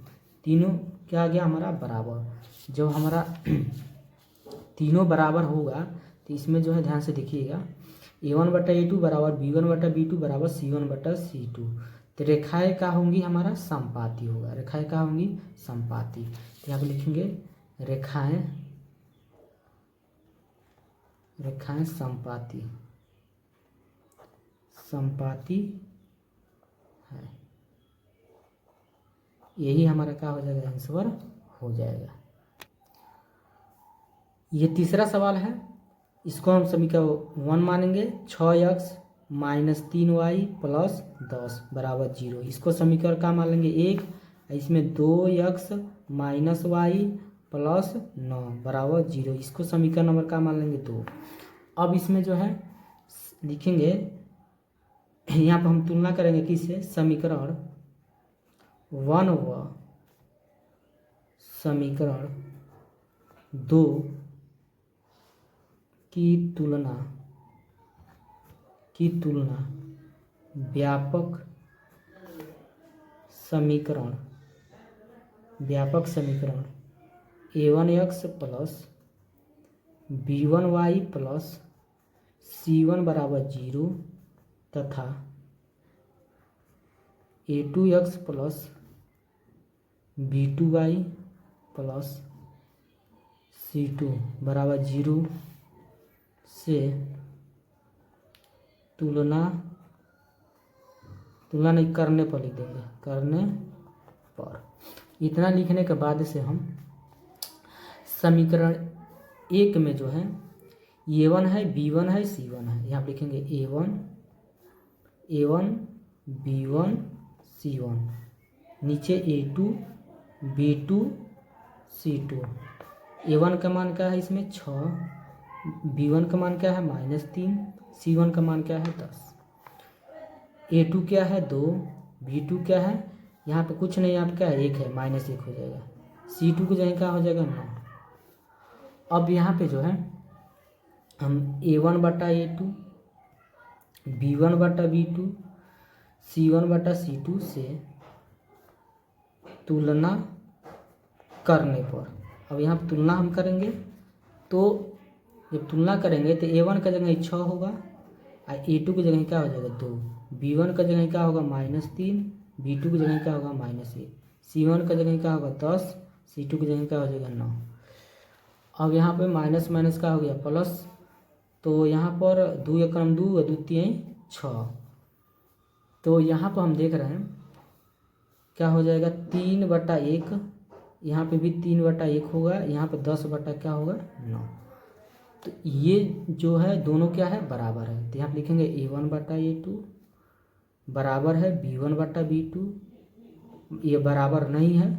तीनों क्या आ गया हमारा बराबर। जब हमारा तीनों बराबर होगा तो इसमें जो है ध्यान से देखिएगा a1 बटा a2 बराबर b1 बटा b2 बराबर c1 बटा c2। तो रेखाएं क्या होंगी हमारा समपाती होगा, रेखाएं क्या होंगी समपाती। तो यहाँ पे लिखेंगे रेखाएं समपाती है। यही हमारा क्या हो जाएगा आंसर हो जाएगा। ये तीसरा सवाल है, इसको हम समीकरण 1 मानेंगे 6x माइनस 3y प्लस 10 बराबर 0। इसको समीकरण का मान लेंगे 1, इसमें 2x माइनस वाई प्लस 9 बराबर 0। इसको समीकरण नंबर का मान लेंगे 2। अब इसमें जो है लिखेंगे यहाँ पर हम तुलना करेंगे किससे समीकरण 1 व समीकरण 2 की तुलना व्यापक समीकरण a1x plus b1y plus c1 बराबर 0 तथा a2x plus b2y plus c2 बराबर 0 से तुलना नहीं करने पर लिख देंगे, करने पर। इतना लिखने के बाद से हम समीकरण 1 में जो है a1 है, b1 है, c1 है। यहाँ लिखेंगे a1 b1 c1, नीचे a2 b2 c2। a1 का मान क्या है इसमें 6, b1 का मान क्या है -3, c1 का मान क्या है 10, a2 क्या है 2, b2 क्या है यहाँ पे कुछ नहीं, यहाँ पे क्या है 1 है, -1 हो जाएगा, c2 की जगह क्या हो जाएगा 9। अब यहाँ पे जो है हम a1 बटा a2 b1 बटा b2 c1 बटा c2 से तुलना करने पर। अब यहाँ पर तुलना हम करेंगे, तो जब तुलना करेंगे तो a1 का जगह 6 होगा और a2 की जगह क्या हो जाएगा 2, B1 का जगह क्या होगा -3, B2 की जगह क्या होगा -1, C1 का जगह क्या होगा 10, C2 की जगह क्या हो जाएगा 9। अब यहाँ पे माइनस माइनस का हो गया प्लस, तो यहाँ पर 2 एकम 2 और 2 3 6। तो यहाँ पर हम देख रहे हैं क्या हो जाएगा 3/1, यहाँ पे भी 3/1 होगा, यहाँ पे 10 क्या होगा 9। तो ये जो है दोनों क्या है बराबर है, तो यहाँ पे लिखेंगे A1/A2 बराबर है B1/B2, ये बराबर नहीं है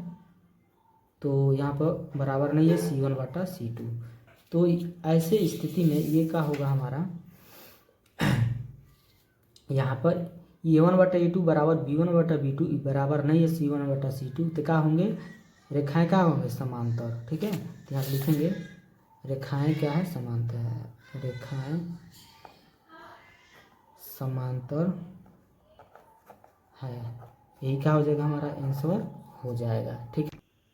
तो यहाँ पर बराबर नहीं है C1/C2। तो ऐसे स्थिति में ये क्या होगा हमारा यहाँ पर A1/A2 बराबर B1/B2 बराबर नहीं है C1/C2, तो क्या होंगे रेखाएं क्या होंगे समांतर। ठीक है, तो यहाँ लिखेंगे रेखाएं क्या है समांतर है, रेखाएं समांतर है, यही क्या हो जाएगा हमारा आंसर हो जाएगा। ठीक है,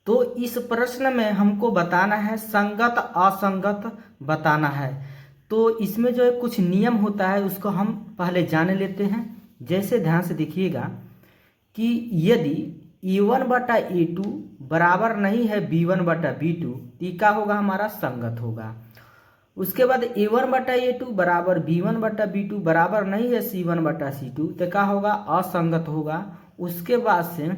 तो इस प्रश्न में हमको बताना है संगत असंगत बताना है। तो इसमें जो है कुछ नियम होता है उसको हम पहले जान लेते हैं। जैसे ध्यान से देखिएगा कि यदि A1/A2 बराबर नहीं है B1/B2 तो ये क्या होगा हमारा संगत होगा। उसके बाद A1/A2 बराबर B1/B2 बराबर नहीं है C1/C2 तो क्या होगा असंगत होगा। उसके बाद से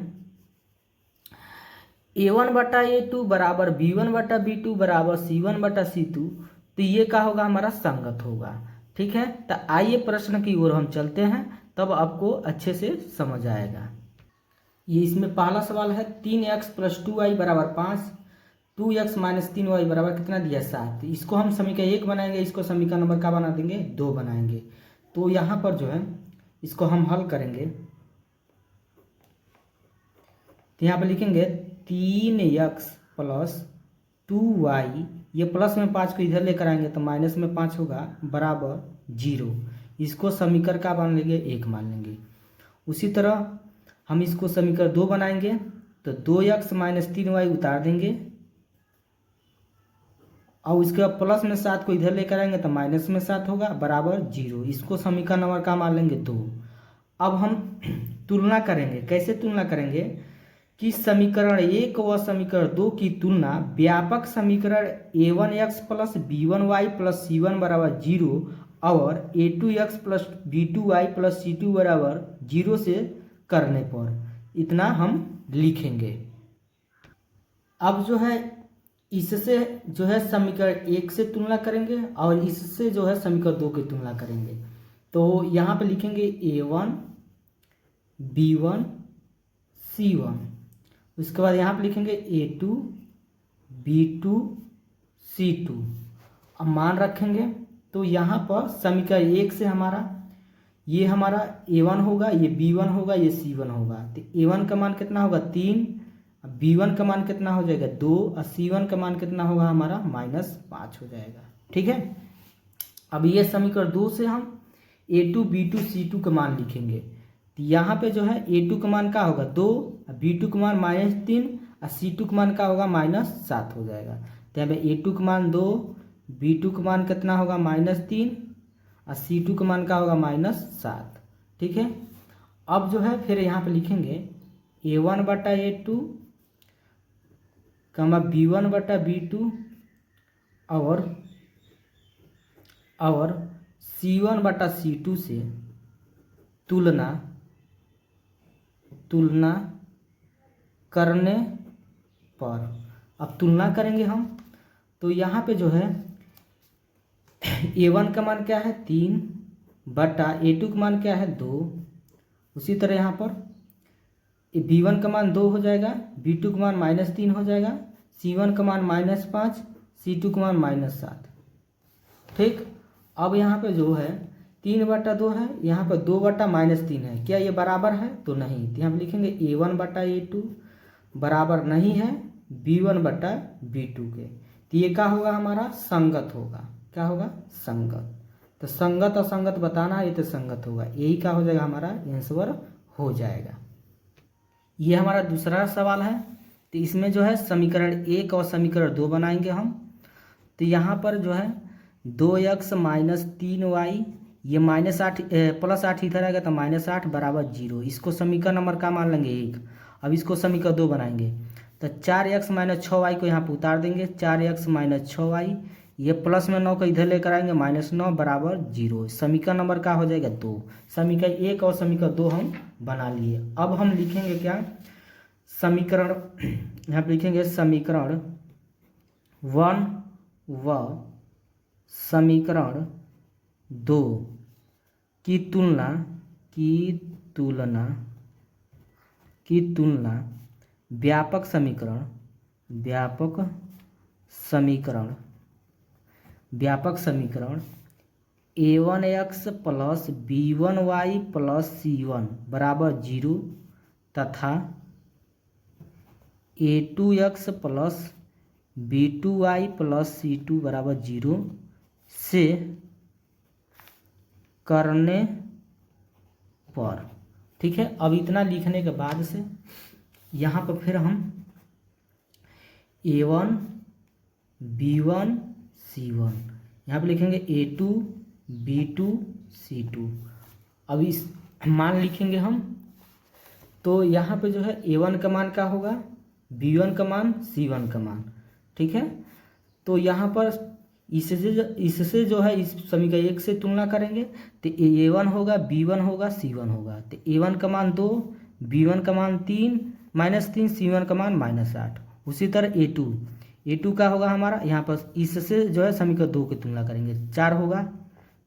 A1/A2 बराबर B1/B2 बराबर C1/C2 तो ये क्या होगा हमारा संगत होगा। ठीक है, तो आइए प्रश्न की ओर हम चलते हैं, तब आपको अच्छे से समझ आएगा। ये इसमें पहला सवाल है 3x + 2y बराबर 5, 2x - 3y बराबर कितना दिया 7। इसको हम समीकरण 1 बनाएंगे, इसको समीकरण नंबर क्या बना देंगे 2 बनाएंगे। तो यहाँ पर जो है इसको हम हल करेंगे, तो यहाँ पर लिखेंगे 3x + 2y, ये प्लस में 5 को इधर लेकर आएंगे तो माइनस में 5 होगा बराबर 0। इसको समीकरण का मान लेंगे 1 मान लेंगे। उसी तरह हम इसको समीकरण 2 बनाएंगे तो 2x - 3y उतार देंगे और उसके बाद प्लस में 7 को इधर लेकर आएंगे तो माइनस में 7 होगा बराबर 0। इसको समीकरण नंबर का मान लेंगे 2। अब हम तुलना करेंगे, कैसे तुलना करेंगे कि समीकरण 1 व समीकरण 2 की तुलना व्यापक समीकरण A1x + B1y + C1 बराबर 0 और A2x + B2y + C2 बराबर 0 से करने पर इतना हम लिखेंगे। अब जो है इससे जो है समीकरण 1 से तुलना करेंगे और इससे जो है समीकरण 2 की तुलना करेंगे। तो यहाँ पे लिखेंगे A1 B1 C1, उसके बाद यहाँ पे लिखेंगे A2 B2 C2। अब मान रखेंगे तो यहाँ पर समीकरण 1 से ये हमारा A1 होगा, ये B1 होगा, ये C1 होगा। तो A1 का मान कितना होगा 3, B1 का मान कितना हो जाएगा 2 और C1 का मान कितना होगा हमारा -5 हो जाएगा। ठीक है, अब ये समीकरण 2 से हम A2 B2 C2 का मान लिखेंगे। तो यहाँ पे जो है A2 का मान क्या होगा 2, B2 का मान -3 और C2 का मान क्या होगा -7 हो जाएगा। तो यहाँ पे A2 का मान 2, B2 का मान कितना होगा -3 और C2 का मान क्या होगा -7। ठीक है, अब जो है फिर यहाँ पे लिखेंगे A1/A2 B1/B2 और C1/C2 से तुलना करने पर। अब तुलना करेंगे हम तो यहाँ पे जो है A1 का मान क्या है 3 बटा A2 का मान क्या है 2। उसी तरह यहाँ पर B1 का मान 2 हो जाएगा, B2 का मान -3 हो जाएगा, C1 का मान -5, C2 का मान -7। ठीक, अब यहाँ पे जो है 3/2 है, यहाँ पर 2/-3 है, क्या ये बराबर है तो नहीं। तो यहाँ पे लिखेंगे A1/A2 बराबर नहीं है B1/B2 के। तो ये क्या होगा हमारा संगत होगा, क्या होगा संगत। तो संगत असंगत बताना है, ये तो संगत होगा, यही क्या हो जाएगा हमारा आंसर हो जाएगा। ये हमारा दूसरा सवाल है। तो इसमें जो है समीकरण 1 और समीकरण 2 बनाएंगे हम। तो यहाँ पर जो है 2x - 3y ये -8 +8 इधर आएगा तो -8 बराबर 0। इसको समीकरण नंबर का मान लेंगे 1। अब इसको समीकरण 2 बनाएंगे तो 4x - 6y को यहाँ पे उतार देंगे। 4x - 6y, ये प्लस में 9 को इधर लेकर आएंगे -9 बराबर 0। समीकरण नंबर का हो जाएगा 2। समीकरण 1 और समीकरण 2 हम बना लिए। अब हम लिखेंगे क्या, समीकरण यहाँ पे लिखेंगे समीकरण 1 व समीकरण 2 की तुलना व्यापक समीकरण a1x + b1y + c1 बराबर 0 तथा a2x + b2y + c2 बराबर 0 से करने पर। ठीक है, अब इतना लिखने के बाद से यहाँ पर फिर हम a1 b1 c1 यहाँ पे लिखेंगे a2 b2 c2। अब इस मान लिखेंगे हम, तो यहाँ पे जो है a1 का मान क्या होगा, b1 का मान, c1 का मान। ठीक है, तो यहाँ पर इससे जो है इस समीकरण 1 से तुलना करेंगे तो a1 होगा, b1 होगा, c1 होगा। तो a1 का मान 2, b1 का मान 3 -3, c1 का मान -8। उसी तरह a2 का होगा हमारा, यहाँ पर इससे जो है समीकरण 2 की तुलना करेंगे। 4 होगा,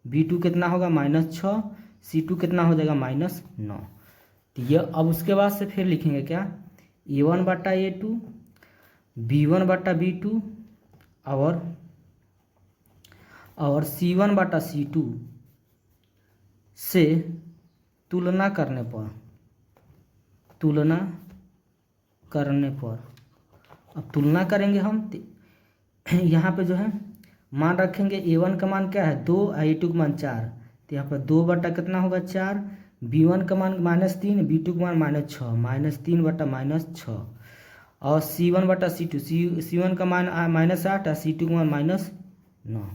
b2 कितना होगा -6, c2 कितना हो जाएगा -9। तो ये अब उसके बाद से फिर लिखेंगे क्या, a1 बटा a2, b1 बटा b2 और c1 बटा c2 से तुलना करने पर अब तुलना करेंगे हम। यहाँ पे जो है मान रखेंगे, a1 का मान क्या है 2, a2 का मान 4। तो यहाँ पर 2 बटा कितना होगा 4, b1 का मान -3, b2 का मान -6, -3 बटा -6 और c1 बटा c2, c1 का मान -8 और c2 का मान -9।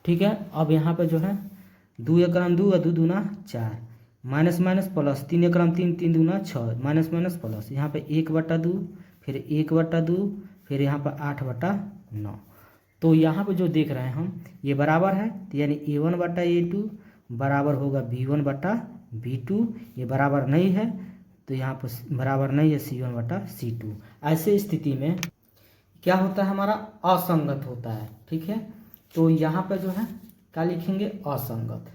ठीक है, अब यहाँ पे जो है 2 एक क्रम 2 और 2 दूना 4, माइनस माइनस प्लस, 3 एक क्रम 3, 3 दूना 6, माइनस माइनस प्लस, यहाँ पे 1/2, फिर 1/2, फिर यहाँ पर 8/9। तो यहाँ पे जो देख रहे हैं हम ये बराबर है, तो यानी a1 बटा a2 बराबर होगा b1 बटा b2। ये बराबर नहीं है तो यहाँ पर बराबर नहीं है c1 बटा c2। ऐसे स्थिति में क्या होता है, हमारा असंगत होता है। ठीक है, तो यहाँ पे जो है क्या लिखेंगे, असंगत।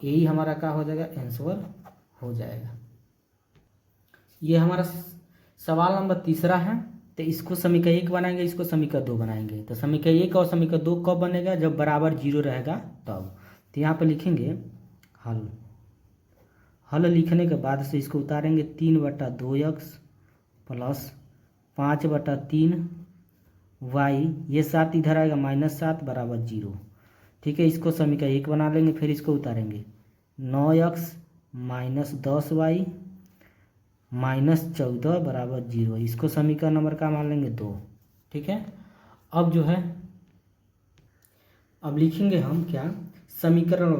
यही हमारा क्या हो जाएगा, आंसर हो जाएगा। ये हमारा सवाल नंबर 3 है। तो इसको समीकरण 1 बनाएंगे, इसको समीकरण 2 बनाएंगे। तो समीकरण 1 और समीकरण 2 कब बनेगा, जब बराबर 0 रहेगा तब। तो यहाँ पे लिखेंगे हल लिखने के बाद से इसको उतारेंगे, 3/2x प्लस 5/3y, ये 7 इधर आएगा -7 बराबर 0। ठीक है, इसको समीकरण 1 बना लेंगे, फिर इसको उतारेंगे 9x - 10y -14 बराबर 0। इसको समीकरण नंबर का मान लेंगे 2। ठीक है, अब जो है अब लिखेंगे हम क्या, समीकरण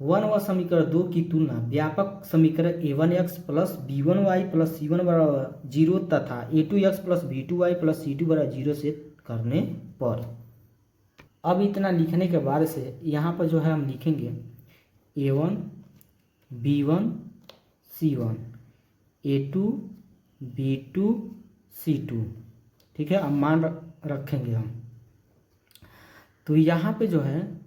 1 व समीकरण 2 की तुलना व्यापक समीकरण a1x + b1y + c1 बराबर 0 तथा a2x + b2y + c2 बराबर 0 से करने पर। अब इतना लिखने के बाद से यहाँ पर जो है हम लिखेंगे a1 b1 c1 a2 b2 c2। ठीक है, अब मान रखेंगे हम। तो यहाँ पे जो है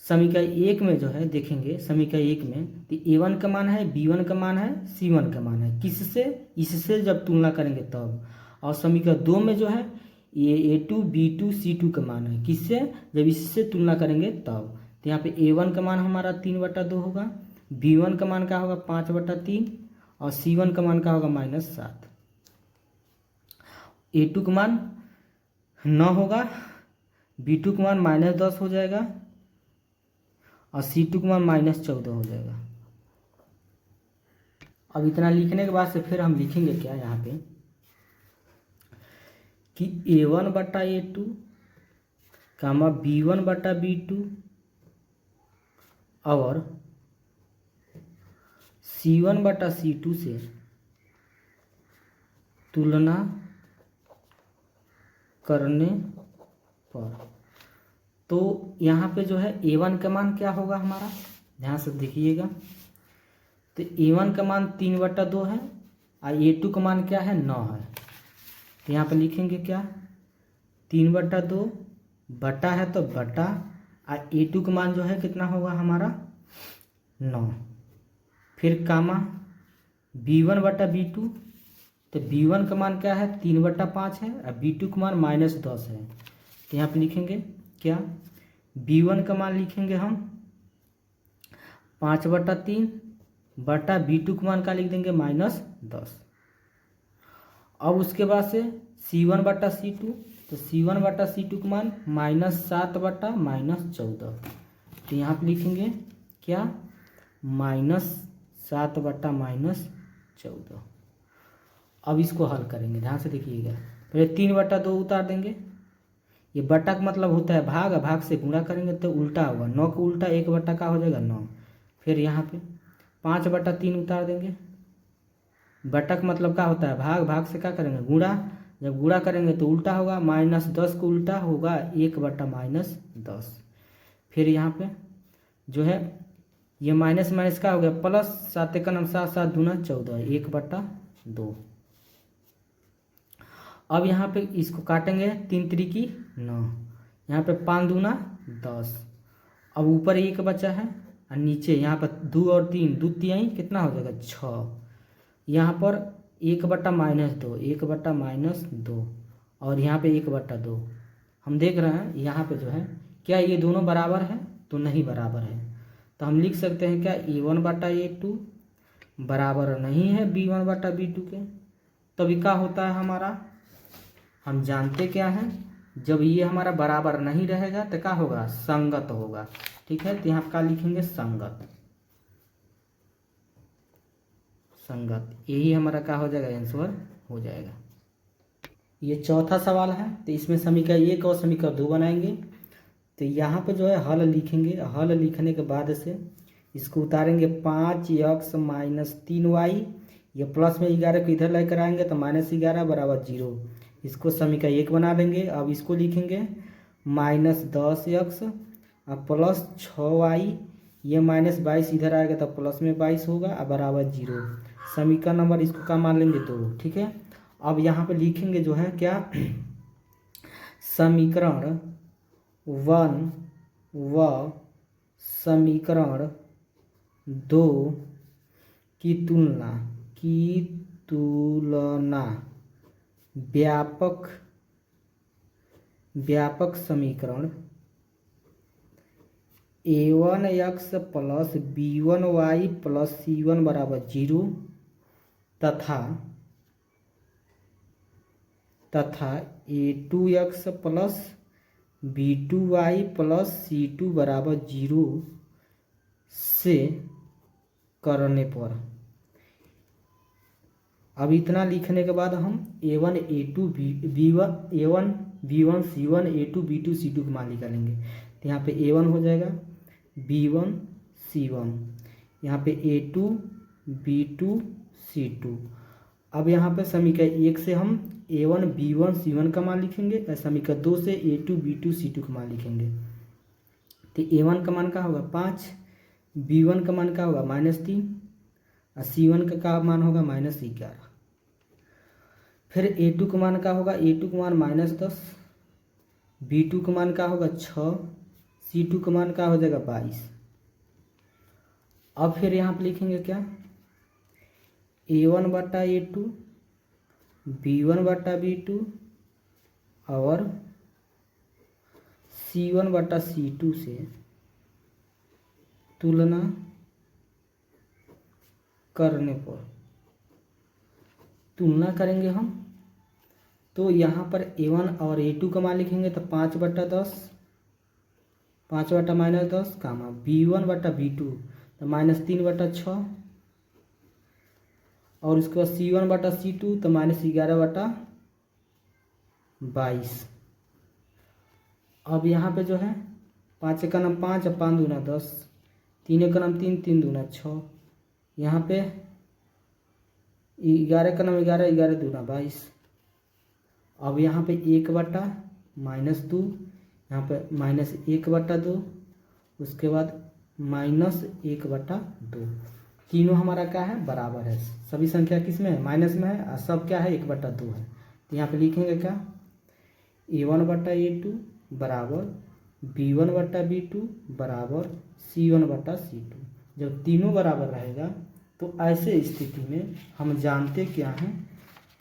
समीकरण 1 में जो है देखेंगे, समीकरण 1 में तो a1 का मान है, b1 का मान है, c1 का मान है, किससे, इससे जब तुलना करेंगे तब। और समीकरण 2 में जो है ये a2 b2 c2 का मान है, किससे, जब इससे तुलना करेंगे तब। तो यहाँ पे a1 का मान हमारा 3/2 होगा, b1 का मान क्या होगा 5/3 और c1 का मान क्या होगा -7। a2 का मान 9 होगा, b2 का मान -10 हो जाएगा और c2 का मान -14 हो जाएगा। अब इतना लिखने के बाद से फिर हम लिखेंगे क्या यहाँ पे कि a1 बटा a2 कामा B1 बटा B2 और C1 बटा C2 से तुलना करने पर। तो यहाँ पे जो है A1 का मान क्या होगा हमारा, ध्यान से देखिएगा। तो A1 का मान 3/2 है और A2 का मान क्या है 9 है। तो यहाँ पे लिखेंगे क्या 3/2 बटा है तो बटा, और A2 का मान जो है कितना होगा हमारा 9। फिर कामा B1 बटा B2, तो B1 का मान क्या है 3/5 है और B2 का मान -10 है। तो यहाँ पे लिखेंगे क्या B1 का मान लिखेंगे हम 5/3 बटा B2 का मान का लिख देंगे -10। अब उसके बाद से C1 बटा C2, तो C1 बटा C2 का मान -7 बटा -14। तो यहाँ पे लिखेंगे क्या -7 बटा -14। अब इसको हल करेंगे, ध्यान से देखिएगा। पहले 3/2 उतार देंगे, ये बटा का मतलब होता है भाग, भाग से गुणा करेंगे तो उल्टा होगा, 9 का उल्टा 1 बटा का हो जाएगा 9। फिर यहाँ पे 5/3 उतार देंगे, बटा का मतलब क्या होता है भाग, भाग से क्या करेंगे गुणा, जब गुणा करेंगे तो उल्टा होगा, -10 को उल्टा होगा 1 बटा -10। फिर यहाँ पे जो है ये माइनस माइनस का हो गया प्लस, 7 का नाम 7, 7 दूना 14, 1/2। अब यहाँ पे इसको काटेंगे 3 त्रिकी 9, यहाँ पे 5 दूना 10। अब ऊपर 1 बचा है और नीचे यहाँ पर 2 और 3, 2 तिहाई कितना हो जाएगा 6। यहाँ पर 1/-2, 1/-2 और यहाँ पे 1/2। हम देख रहे हैं यहाँ पे जो है क्या ये दोनों बराबर है, तो नहीं बराबर है। तो हम लिख सकते हैं क्या A1 बटा A2 बराबर नहीं है B1 बटा B2 के। तभी क्या होता है हमारा, हम जानते क्या हैं, जब ये हमारा बराबर नहीं रहेगा तो क्या होगा संगत होगा। ठीक है, तो यहाँ पर क्या लिखेंगे संगत, संगत, यही हमारा क्या हो जाएगा आंसर हो जाएगा। ये चौथा सवाल है, तो इसमें समीकरण 1 और समीकरण 2 बनाएंगे। तो यहाँ पे जो है हल लिखेंगे, हल लिखने के बाद से इसको उतारेंगे 5x - 3y, ये प्लस में 11 को इधर लेकर आएंगे तो -11 बराबर 0। इसको समीकरण 1 बना देंगे। अब इसको लिखेंगे -10x और प्लस 6y, ये -22 इधर आएगा तो प्लस में 22 होगा और बराबर 0। समीकरण नंबर इसको क्या मान लेंगे 2। ठीक है, अब यहाँ पे लिखेंगे जो है क्या समीकरण 1 व समीकरण 2 की तुलना व्यापक समीकरण A1x plus B1y plus C1 बराबर 0 तथा A2x plus B2y plus C2 बराबर 0 से करने पर। अब इतना लिखने के बाद हम A1 A2 B1 A1 B1 C1 A2 B2 C2 का मान निकालेंगे। तो यहाँ पे A1 हो जाएगा B1 C1, यहाँ पे A2 B2 C2। अब यहाँ पे समीकरण 1 से हम A1 B1 C1 का मान लिखेंगे और समीकरण 2 से A2 B2 C2 का मान लिखेंगे। तो A1 का मान क्या होगा 5, B1 का मान क्या होगा -3 और C1 का मान होगा -11। फिर A2 का मान क्या होगा, A2 का मान -10, B2 का मान क्या होगा 6, C2 का मान क्या हो जाएगा 22। अब फिर यहाँ पे लिखेंगे क्या A1 बटा A2 B1 बटा B2 और C1 बटा C2 से तुलना करने पर। तुलना करेंगे हम तो यहाँ पर A1 और A2 का मान लिखेंगे तो 5/10, 5/-10 कामा B1 बटा B2 तो -3/6 और उसके बाद C1 बटा C2 तो -11/22। अब यहाँ पे जो है 5 का नाम 5 और 5 दूना 10, 3 का नाम 3, 3 दूना 6, यहाँ पे 11 का नाम 11, 11 दूना 22। अब यहाँ पे 1/2, यहाँ पे -1/2, उसके बाद -1/2। तीनों हमारा क्या है, बराबर है। सभी संख्या किस में है, माइनस में है, और सब क्या है 1/2 है। तो यहाँ पे लिखेंगे क्या, A1/A2 बराबर B1/B2 बराबर C1/C2। जब तीनों बराबर रहेगा तो ऐसे स्थिति में हम जानते क्या हैं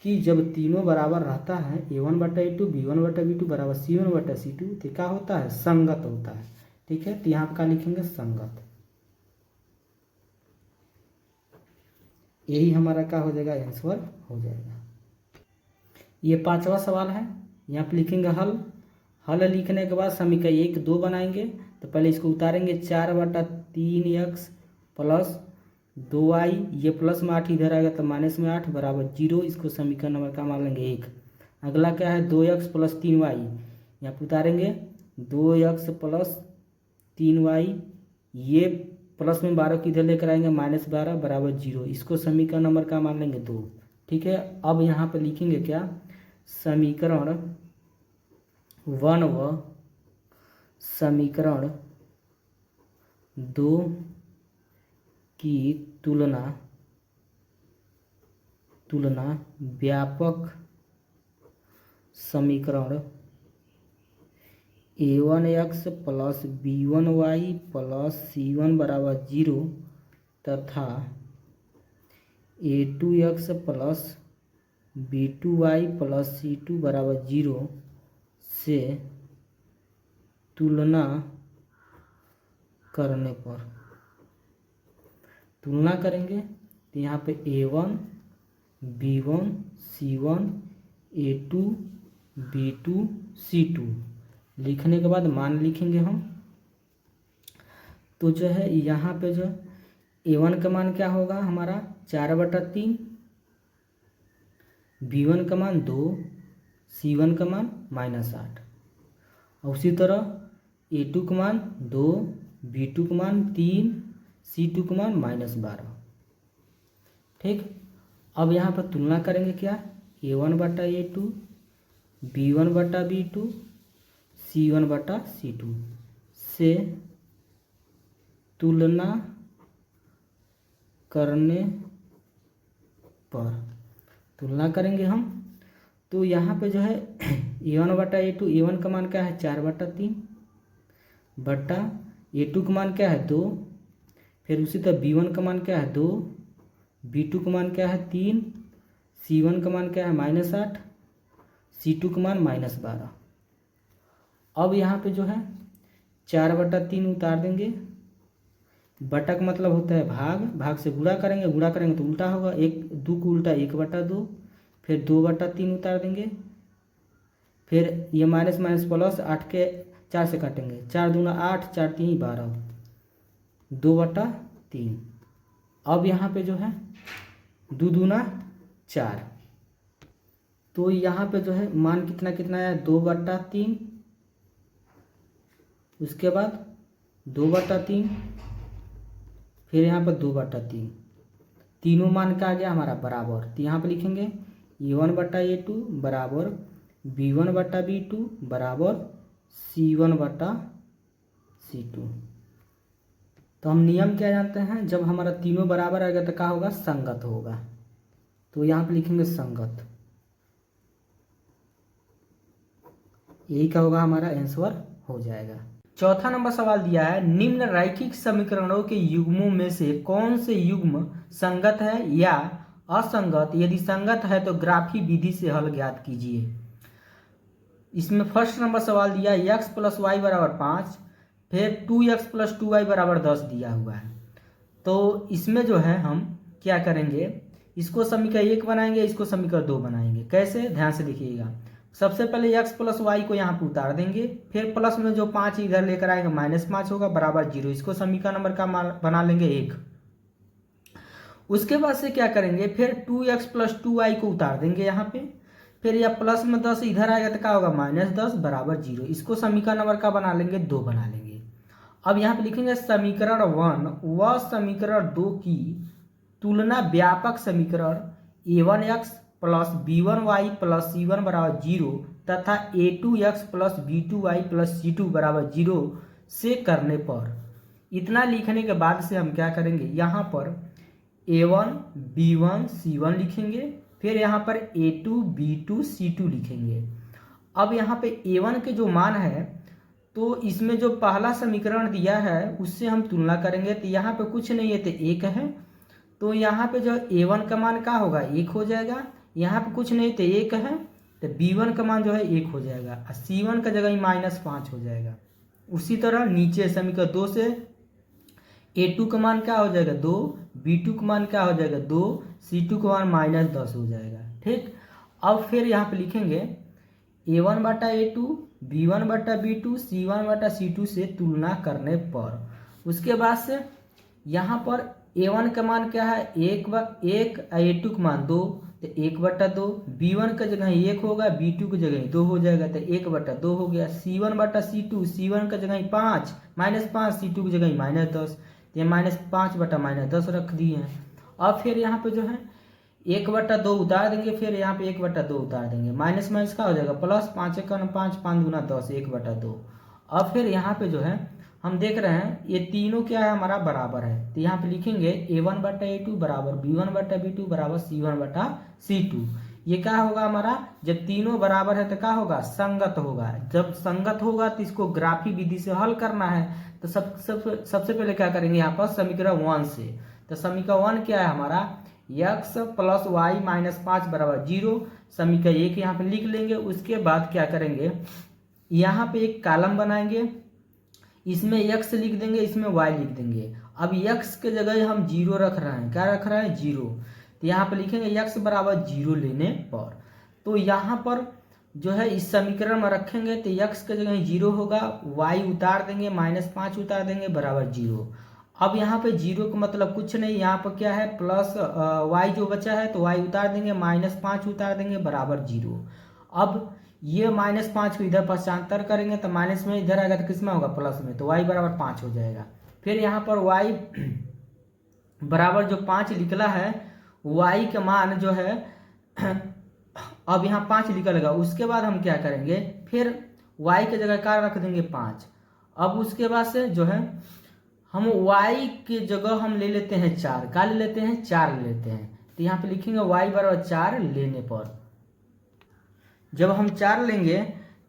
कि जब तीनों बराबर रहता है A1/A2 B1/B2 बराबर C1/C2 तो क्या होता है, संगत होता है। ठीक है, तो यहाँ पर क्या लिखेंगे, संगत। यही हमारा क्या हो जाएगा, आंसर हो जाएगा। ये 5वां सवाल है। यहाँ पर लिखेंगे हल। हल लिखने के बाद समीकरण 1, 2 बनाएंगे। तो पहले इसको उतारेंगे, 4/3x प्लस 2y, ये प्लस में 8 इधर आएगा तो माइनस में 8 बराबर 0। इसको समीकरण नंबर का मान लेंगे 1। अगला क्या है, 2x प्लस 3y, यहाँ पर उतारेंगे 2x प्लस 3y, ये प्लस में 12 को इधर लेकर आएंगे -12 बराबर 0। इसको समीकरण नंबर का मान लेंगे 2। ठीक है, अब यहाँ पर लिखेंगे क्या, समीकरण 1 व समीकरण 2 की तुलना व्यापक समीकरण A1x plus B1y plus C1 बराबर 0 तथा A2x plus B2y plus C2 बराबर 0 से तुलना करने पर, तुलना करेंगे तो यहाँ पे A1 B1 C1 A2 B2 C2 लिखने के बाद मान लिखेंगे हम। तो जो है यहाँ पे जो A1 का मान क्या होगा हमारा, 4/3, B1 का मान 2, C1 का मान -8, और उसी तरह A2 का मान 2, B2 का मान 3, C2 का मान -12। ठीक, अब यहाँ पर तुलना करेंगे क्या, A1/A2 B1/B2 C1/C2 से तुलना करने पर, तुलना करेंगे हम। तो यहाँ पे जो है A1/A2, A1 का मान क्या है 4/3 बट्टा A2 का मान क्या है 2, फिर उसी तरह B1 का मान क्या है 2, B2 का मान क्या है 3, C1 का मान क्या है -8, C2 का मान -12। अब यहाँ पे जो है 4/3 उतार देंगे, बटा का मतलब होता है भाग, भाग से गुणा करेंगे, गुणा करेंगे तो उल्टा होगा, 2 को उल्टा 1/2, फिर 2/3 उतार देंगे, फिर ये माइनस माइनस प्लस, 8 के 4 से काटेंगे, 4 दूना 8, 4 3 12, 2/3। अब यहाँ पे जो है 2 दूना 4, तो यहाँ पे जो है मान कितना कितना है 2/3, उसके बाद 2/3, फिर यहाँ पर 2/3, तीनों मान का आ गया हमारा बराबर। तो यहाँ पे लिखेंगे A1/A2 बराबर B1/B2 बराबर C1/C2। तो हम नियम क्या जानते हैं, जब हमारा तीनों बराबर आएगा तो क्या होगा, संगत होगा। तो यहाँ पे लिखेंगे संगत, यही क्या होगा, हमारा आंसर हो जाएगा। चौथा नंबर सवाल दिया है, निम्न रैखिक समीकरणों के युग्मों में से कौन से युग्म संगत है या असंगत, यदि संगत है तो ग्राफी विधि से हल ज्ञात कीजिए। इसमें फर्स्ट नंबर सवाल दिया है x + y = 5, फिर 2x + 2y = 10 दिया हुआ है। तो इसमें जो है हम क्या करेंगे, इसको समीकरण 1 बनाएंगे, इसको समीकरण 2 बनाएंगे। कैसे, ध्यान से देखिएगा। सबसे पहले x + y को यहाँ पर उतार देंगे, फिर प्लस में जो 5 इधर लेकर आएंगे -5 होगा बराबर 0। इसको समीकरण नंबर का बना लेंगे 1। उसके बाद से क्या करेंगे, फिर 2x + 2y को उतार देंगे यहाँ पे, फिर यह प्लस में 10 इधर आएगा तो क्या होगा -10 बराबर 0। इसको समीकरण नंबर का बना लेंगे 2 बना लेंगे। अब यहाँ पे लिखेंगे समीकरण 1 व समीकरण 2 की तुलना व्यापक समीकरण a1x plus b1y plus c1 बराबर 0 तथा a2x plus b2y plus c2 बराबर 0 से करने पर, इतना लिखने के बाद से हम क्या करेंगे, यहाँ पर a1 b1 c1 लिखेंगे, फिर यहाँ पर a2 b2 c2 लिखेंगे। अब यहाँ पे a1 के जो मान है तो इसमें जो पहला समीकरण दिया है उससे हम तुलना करेंगे, तो यहाँ पे कुछ नहीं है तो 1 है, तो यहाँ पे जो a1 का मान क्या होगा 1 हो जाएगा। यहाँ पे कुछ नहीं तो 1 है तो b1 का मान जो है 1 हो जाएगा और c1 का जगह ही -5 हो जाएगा। उसी तरह नीचे समीकरण 2 से a2 का मान क्या हो जाएगा 2, b2 का मान क्या हो जाएगा 2, c2 का मान -10 हो जाएगा। ठीक, अब फिर यहाँ पे लिखेंगे a1 बटा a2 b1 बटा b2 c1 बटा c2 से तुलना करने पर, उसके बाद से यहाँ पर a1 का मान क्या है 1 a2 का मान 2 तो 1/2, b1 का जगह 1 होगा b2 की जगह 2 हो जाएगा तो 1/2 हो गया। c1 बटा c2 c1 का जगह 5 -5 c2 की जगह -10 तो ये -5 बटा -10 रख दिए हैं। अब फिर यहाँ पे जो है 1/2 उतार देंगे, फिर यहाँ पे 1/2 उतार देंगे, माइनस माइनस का हो जाएगा प्लस, 5 × 5 5 × 10 1/2। अब फिर यहाँ पे जो है हम देख रहे हैं ये तीनों क्या है हमारा बराबर है, तो यहाँ पे लिखेंगे a1 बटा a2 बराबर b1 बटा b2 बराबर c1 बटा c2। ये क्या होगा हमारा, जब तीनों बराबर है तो क्या होगा संगत होगा। जब संगत होगा तो इसको ग्राफी विधि से हल करना है, तो सबसे पहले क्या करेंगे यहाँ पर समीकरण 1 से, तो समीकरण 1 क्या है हमारा x प्लस y -5 बराबर 0, समीकरण 1 यहाँ पे लिख लेंगे। उसके बाद क्या करेंगे यहाँ पे एक कॉलम बनाएंगे, इसमें x लिख देंगे, इसमें y लिख देंगे। अब x के जगह हम 0 रख रहे हैं, क्या रख रहे हैं 0, तो यहाँ पे लिखेंगे x बराबर 0 लेने पर, तो यहाँ पर जो है इस समीकरण में रखेंगे तो x के जगह 0 होगा, y उतार देंगे -5 उतार देंगे बराबर 0। अब यहाँ पे 0 का मतलब कुछ नहीं, यहाँ पर क्या है प्लस y जो बचा है तो y उतार देंगे -5 उतार देंगे बराबर 0। अब ये -5 को इधर पक्षांतर करेंगे तो माइनस में इधर आएगा तो किस में होगा प्लस में, तो y बराबर 5 हो जाएगा। फिर यहाँ पर y बराबर जो 5 निकला है, y का मान जो है अब यहाँ 5 निकलेगा। उसके बाद हम क्या करेंगे फिर y के जगह क्या रख देंगे 5। अब उसके बाद से जो है हम y की जगह हम ले लेते हैं 4, क्या ले लेते हैं 4 ले लेते हैं, तो यहाँ पे लिखेंगे y बराबर 4 लेने पर, जब हम 4 लेंगे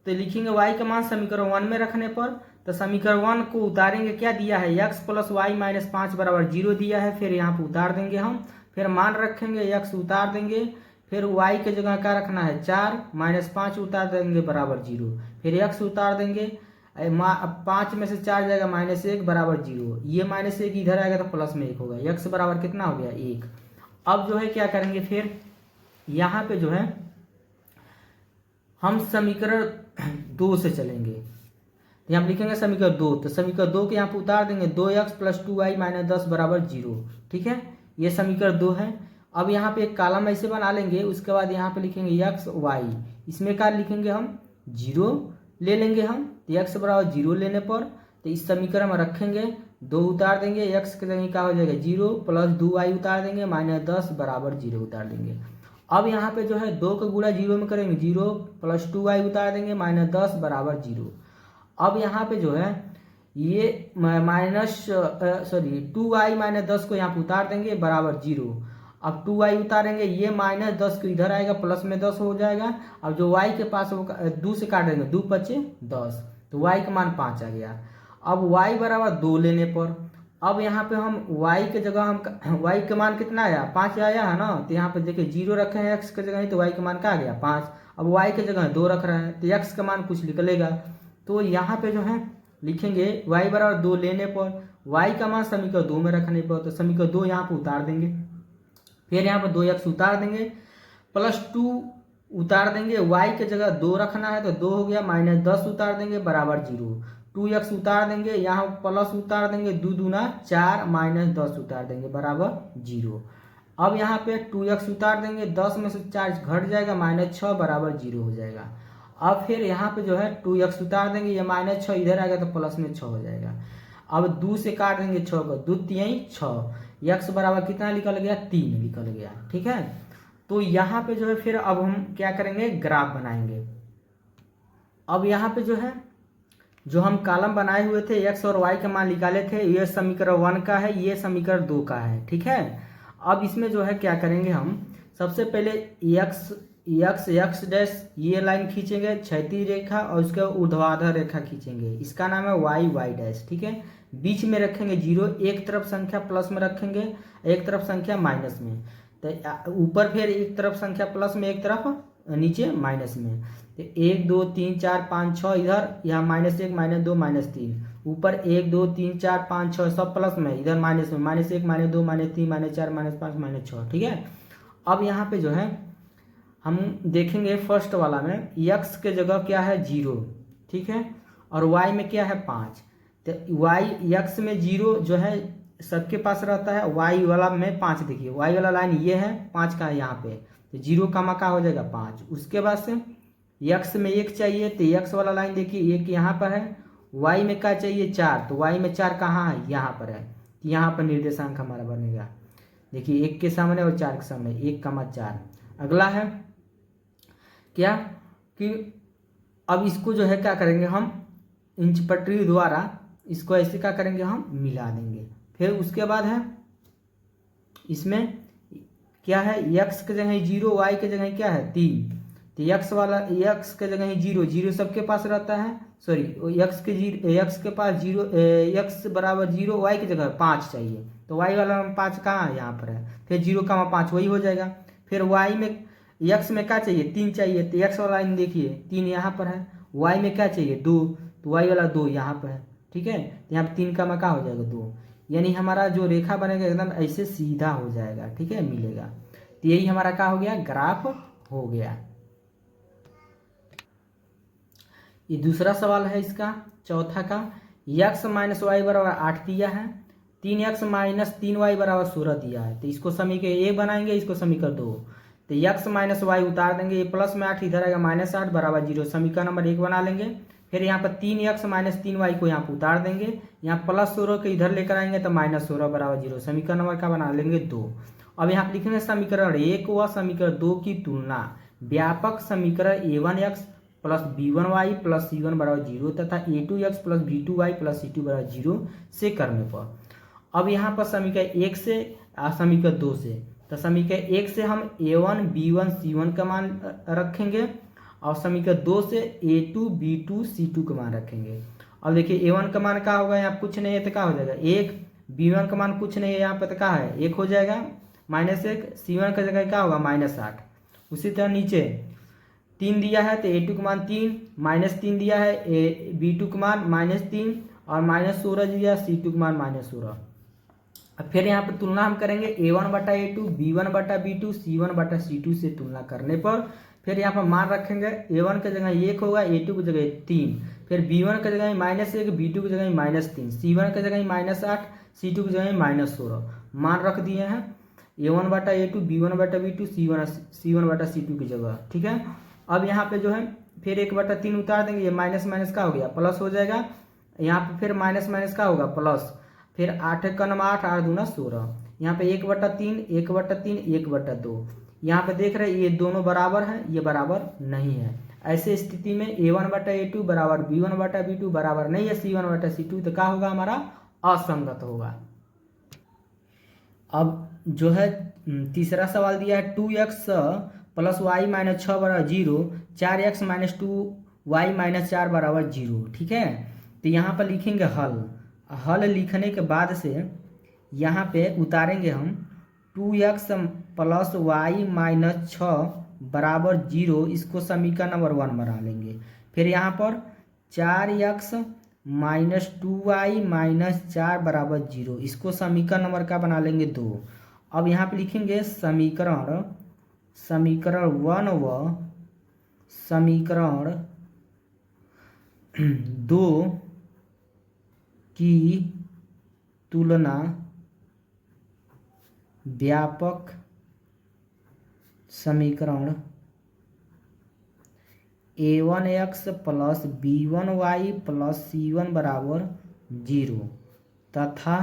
तो लिखेंगे y का मान समीकरण 1 में रखने पर, तो समीकरण 1 को उतारेंगे, क्या दिया है x प्लस y -5 बराबर 0 दिया है, फिर यहाँ पे उतार देंगे हम, फिर मान रखेंगे x उतार देंगे, फिर y के जगह क्या रखना है 4 -5 उतार देंगे बराबर 0, फिर x उतार देंगे, 5 में से 4 जाएगा -1 बराबर 0, ये -1 इधर आएगा तो प्लस में 1 होगा, x बराबर कितना हो गया 1। अब जो है क्या करेंगे फिर यहाँ पे जो है हम समीकरण 2 से चलेंगे, तो यहाँ लिखेंगे समीकरण 2, तो समीकरण 2 के यहाँ पे उतार देंगे 2x प्लस 2y -10 बराबर 0। ठीक है, ये समीकरण 2 है। अब यहाँ पे एक कॉलम ऐसे बना लेंगे, उसके बाद यहाँ पे लिखेंगे x y, इसमें क्या लिखेंगे हम 0 ले लेंगे हम, तो x बराबर 0 लेने पर तो इस समीकरण में रखेंगे 2 उतार देंगे, x के जगह क्या हो जाएगा 0 प्लस 2y उतार देंगे -10 बराबर 0 उतार देंगे। अब यहाँ पे जो है 2 का गुणा 0 में करेंगे 0 प्लस 2y उतार देंगे -10 बराबर 0। अब यहाँ पे जो है ये 2y -10 को यहाँ पे उतार देंगे बराबर 0। अब 2y उतारेंगे, ये -10 को इधर आएगा प्लस में 10 हो जाएगा। अब जो y के पास वो 2 से काट देंगे, 2 × 5 = 10, तो y का मान 5 आ गया। अब y बराबर 2 लेने पर, अब यहाँ पे हम y के जगह हम y का मान कितना आया 5 आया है ना, तो यहाँ पे देखिए 0 रखे हैं x के जगह, तो y का मान क्या आ गया 5। अब y के जगह 2 रख रहे हैं तो x का मान कुछ निकलेगा, तो यहाँ पे जो है लिखेंगे y बराबर 2 लेने पर y का मान समीकरण 2 में रखने पर, तो समीकरण 2 यहाँ पे उतार देंगे, फिर यहाँ पर 2x उतार देंगे प्लस 2 उतार देंगे, y के जगह 2 रखना है तो 2 हो गया, -10 उतार देंगे बराबर 0, 2x उतार देंगे, यहाँ प्लस उतार देंगे 2 दूना 4 -10 उतार देंगे बराबर 0। अब यहाँ पे 2x उतार देंगे, 10 में से 4 घट जाएगा, -6 बराबर 0 हो जाएगा। अब फिर यहाँ पे जो है 2x उतार देंगे, ये -6 इधर आएगा तो प्लस में 6 हो जाएगा। अब 2 से काट देंगे 6 को, 2 3 6, x बराबर कितना निकल गया, 3 निकल गया। ठीक है, तो यहाँ पे जो है फिर अब हम क्या करेंगे, ग्राफ बनाएंगे। अब यहाँ पे जो है जो हम कॉलम बनाए हुए थे x और y के मान निकाले थे, ये समीकरण 1 का है, ये समीकरण 2 का है। ठीक है, अब इसमें जो है क्या करेंगे, हम सबसे पहले x डैश ये लाइन खींचेंगे क्षैतिज रेखा, और उसके ऊर्ध्वाधर रेखा खींचेंगे, इसका नाम है y डैश। ठीक है, बीच में रखेंगे 0, एक तरफ संख्या प्लस में रखेंगे, एक तरफ संख्या माइनस में, तो ऊपर फिर एक तरफ संख्या प्लस में, एक तरफ नीचे माइनस में। तो 1 2 3 4 5 6 इधर, यहाँ -1 -2 -3, ऊपर 1 2 3 4 5 6 सब प्लस में, इधर माइनस में, -1 -2 -3 -4 -5 -6। ठीक है, अब यहाँ पे जो है हम देखेंगे फर्स्ट वाला में x के जगह क्या है 0, ठीक है, और y में क्या है 5। तो x में 0 जो है सबके पास रहता है, y वाला में 5। देखिए y वाला लाइन ये है, 5 का है यहाँ पे, तो 0 का मका हो जाएगा 5। उसके बाद से x में 1 चाहिए, तो x वाला लाइन देखिए 1 यहाँ पर है, y में क्या चाहिए 4, तो y में 4 कहाँ है, यहाँ पर है, तो यहाँ पर निर्देशांक हमारा बनेगा। देखिए 1 के सामने और 4 के सामने, 1,4। अगला है क्या कि अब इसको जो है क्या करेंगे, हम इंच पटरी द्वारा इसको ऐसे क्या करेंगे, हम मिला देंगे। फिर उसके बाद है इसमें क्या है, x के जगह 0, y के जगह क्या है 3, तो x के जगह 0 सबके पास रहता है, सॉरी x के पास 0, x बराबर 0, y की जगह 5 चाहिए, तो y वाला 5 कहाँ है, यहाँ पर है, फिर 0,5 वही हो जाएगा। फिर y में x में क्या चाहिए 3 चाहिए, तो x वाला लाइन देखिए 3 यहाँ पर है, y में क्या चाहिए 2, तो y वाला 2 यहाँ पर है। ठीक है, यहाँ पर 3 का मका हो जाएगा 2, यानी हमारा जो रेखा बनेगा एकदम ऐसे सीधा हो जाएगा। ठीक है, मिलेगा, तो यही हमारा क्या हो गया, ग्राफ हो गया। ये दूसरा सवाल है इसका, चौथा का, x - y बराबर 8 दिया है, 3x - 3y बराबर 16 दिया है, तो इसको समीकरण 1 बनाएंगे, इसको समीकरण 2, तो x - y उतार देंगे, ये प्लस में 8 इधर आएगा -8 बराबर 0, समीकरण नंबर 1 बना लेंगे। फिर यहाँ पर 3x - 3y को यहाँ पर उतार देंगे, यहाँ +16 के इधर लेकर आएंगे तो -16 बराबर 0, समीकरण नंबर का बना लेंगे 2। अब यहाँ पर लिखेंगे समीकरण 1 व समीकरण 2 की तुलना व्यापक समीकरण a1x plus b1y plus c1 बराबर 0 तथा a2x plus b2y plus c2 बराबर 0 से करने पर। अब यहाँ पर समीकरण 1 से समीकरण 2 से, तो समीकरण 1 से हम a1 b1 c1 का मान रखेंगे, और समीकरण 2 से a2 b2 c2 का मान रखेंगे। अब देखिए a1 का मान क्या होगा, यहाँ कुछ नहीं है तो क्या हो जाएगा 1, b1 का मान कुछ नहीं है यहाँ पर तो क्या है 1 हो जाएगा, -1, c1 का जगह क्या होगा -8। उसी तरह नीचे 3 दिया है तो a2 का मान 3, -3 दिया है b2 का मान -3, और -16 दिया c2 का मान -16। अब फिर यहाँ पर तुलना हम करेंगे a1 बटा a2, b1 बटा b2, c1 बटा c2 से तुलना करने पर फिर यहाँ पर मान रखेंगे, a1 की जगह 1 होगा, a2 की जगह 3, फिर b1 की जगह -1, b2 की जगह -3, c1 की जगह -8, c2 की जगह -16 मान रख दिए हैं, a1 बटा a2, b1 बटा b2, c1 बटा c2 की जगह। ठीक है, अब यहाँ पे जो है फिर 1/3 उतार देंगे, ये माइनस माइनस का हो गया प्लस हो जाएगा, यहाँ पे फिर माइनस माइनस का होगा प्लस, फिर 8 का नंबर 8, 8 दूना 16, यहाँ पे 1/3 1/3 1/2, यहाँ पे देख रहे हैं ये दोनों बराबर हैं, ये बराबर नहीं है। ऐसे स्थिति में a1 बटा a2 बराबर b1 बटा b2 बराबर नहीं है c1 बटा c2, तो क्या होगा हमारा असंगत होगा। अब जो है तीसरा सवाल दिया है 2x प्लस y - 6 बराबर 0, 4x - 2y - 4 बराबर 0। ठीक है, तो यहाँ पर लिखेंगे हल लिखने के बाद से यहाँ पे उतारेंगे हम 2x प्लस y - 6 बराबर 0, इसको समीकरण नंबर 1 बना लेंगे। फिर यहाँ पर 4x - 2y - 4 बराबर 0, इसको समीकरण नंबर का बना लेंगे 2। अब यहाँ पे लिखेंगे समीकरण 1 व समीकरण 2 की तुलना व्यापक समीकरण a1x plus b1y plus c1 बराबर 0 तथा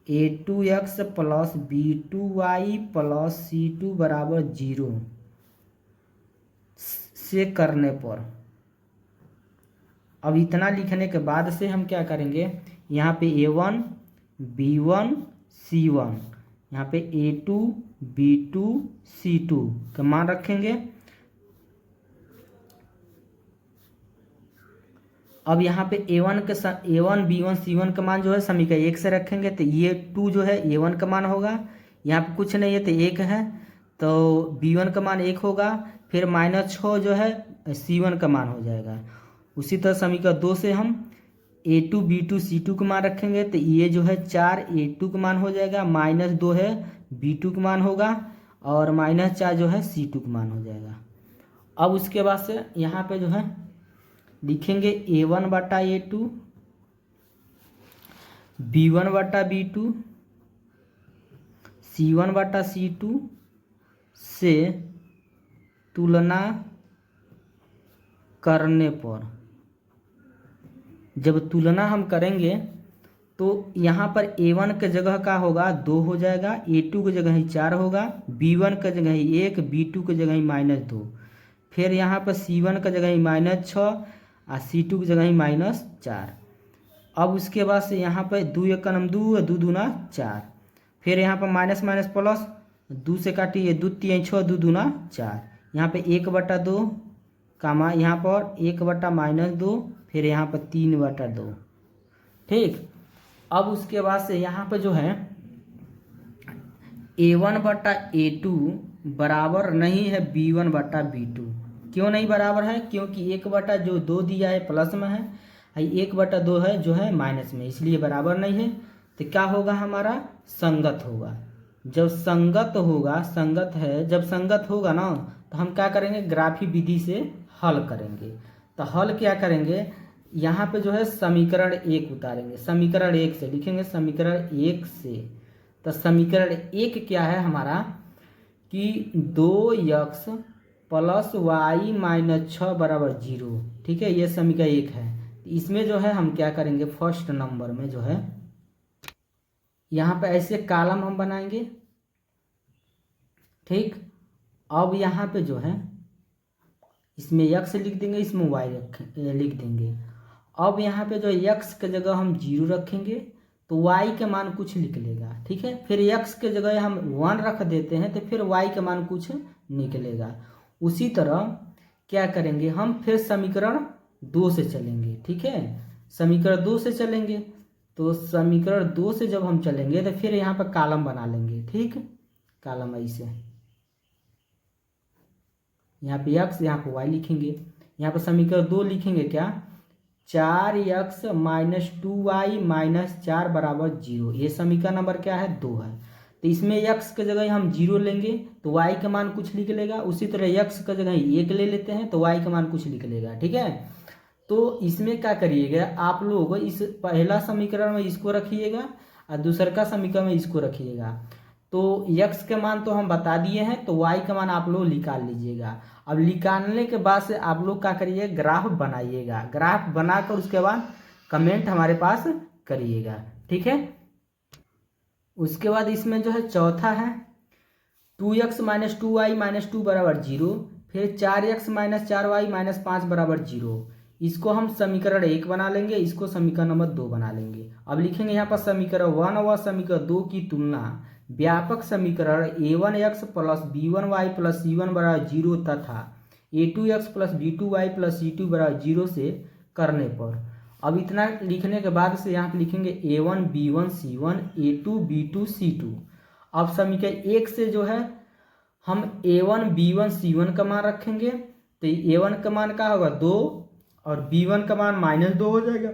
a2x plus b2y plus c2 बराबर 0 से करने पर, अब इतना लिखने के बाद से हम क्या करेंगे, यहाँ पे a1 b1 c1, यहाँ पे a2 b2 c2 का मान रखेंगे। अब यहाँ पे a1 b1 c1 का मान जो है समीकरण 1 से रखेंगे, तो ये 2 जो है a1 का मान होगा, यहाँ पे कुछ नहीं है तो 1 है, तो b1 का मान 1 होगा, फिर -6 जो है c1 का मान हो जाएगा। उसी तरह समीकरण 2 से हम a2 b2 c2 का मान रखेंगे, तो ये जो है 4 a2 का मान हो जाएगा, -2 है b2 का मान होगा, और -4 जो है c2 का मान हो जाएगा। अब उसके बाद से यहाँ पे जो है लिखेंगे a1 बटा a2 b1 बटा b2 c1 बटा c2 से तुलना करने पर, जब तुलना हम करेंगे तो यहाँ पर a1 के जगह का होगा 2 हो जाएगा, a2 की जगह ही 4 होगा, b1 के जगह ही 1, b2 की जगह ही -2, फिर यहाँ पर c1 का जगह ही -6 और c2 की जगह ही -4। अब उसके बाद से यहाँ पर 2 1 का 2, 2 दूना 4, फिर यहाँ पर माइनस माइनस प्लस, 2 से काटिए 2 3 6, 2 दूना 4, यहाँ पे 1/2 कामा यहाँ पर 1/-2, फिर यहाँ पर 3/2। ठीक, अब उसके बाद से यहाँ पे जो है a1 बटा a2 बराबर नहीं है b1 बटा b2। क्यों नहीं बराबर है? क्योंकि 1/2 दिया है प्लस में है, 1/2 है जो है माइनस में, इसलिए बराबर नहीं है। तो क्या होगा, हमारा संगत होगा। जब संगत होगा, संगत है, जब संगत होगा ना तो हम क्या करेंगे, ग्राफी विधि से हल करेंगे। तो हल क्या करेंगे, यहाँ पे जो है समीकरण 1 उतारेंगे, समीकरण 1 से लिखेंगे, समीकरण 1 से। तो समीकरण 1 क्या है हमारा कि 2x प्लस वाई -6 बराबर 0। ठीक है, ये समीकरण 1 है। इसमें जो है हम क्या करेंगे, फर्स्ट नंबर में जो है यहाँ पे ऐसे कॉलम हम बनाएंगे। ठीक, अब यहाँ पे जो है इसमें x लिख देंगे, इसमें y लिख देंगे। अब यहाँ पे जो x के जगह हम 0 रखेंगे तो y के मान कुछ निकलेगा। ठीक है, फिर x के जगह हम 1 रख देते हैं तो फिर y के मान कुछ निकलेगा। उसी तरह क्या करेंगे, हम फिर समीकरण 2 से चलेंगे। ठीक है, समीकरण 2 से चलेंगे, तो समीकरण 2 से जब हम चलेंगे तो फिर यहाँ पर कॉलम बना लेंगे। ठीक, कॉलम ऐसे, यहाँ पे x, यहाँ पे y लिखेंगे। यहाँ पर समीकरण 2 लिखेंगे क्या, 4x - 2y - 4 बराबर 0। ये समीकरण नंबर क्या है, 2 है। तो इसमें x के जगह हम 0 लेंगे तो y का मान कुछ निकलेगा। उसी तरह x के जगह 1 ले लेते हैं तो y का मान कुछ निकलेगा। ठीक है, तो इसमें क्या करिएगा आप लोग, इस पहला समीकरण में इसको रखिएगा और दूसरा का समीकरण में इसको रखिएगा। तो x के मान तो हम बता दिए हैं, तो y का मान आप लोग निकाल लीजिएगा। अब निकालने के बाद से आप लोग क्या करिए, ग्राफ बनाइएगा। ग्राफ बनाकर उसके बाद कमेंट हमारे पास करिएगा। ठीक है, उसके बाद इसमें जो है चौथा है 2x - 2y - 2 बराबर 0, फिर 4x - 4y - 5 बराबर 0। इसको हम समीकरण 1 बना लेंगे, इसको समीकरण नंबर 2 बना लेंगे। अब लिखेंगे यहाँ पर समीकरण 1 व समीकरण 2 की तुलना व्यापक समीकरण a1x plus b1y plus c1 बराबर 0 तथा a2x plus b2y plus c2 बराबर 0 से करने पर। अब इतना लिखने के बाद से यहाँ पे लिखेंगे a1 b1 c1 a2 b2 c2। अब समीकरण 1 से जो है हम a1 b1 c1 का मान रखेंगे, तो a1 का मान क्या होगा, 2, और b1 का मान -2 हो जाएगा,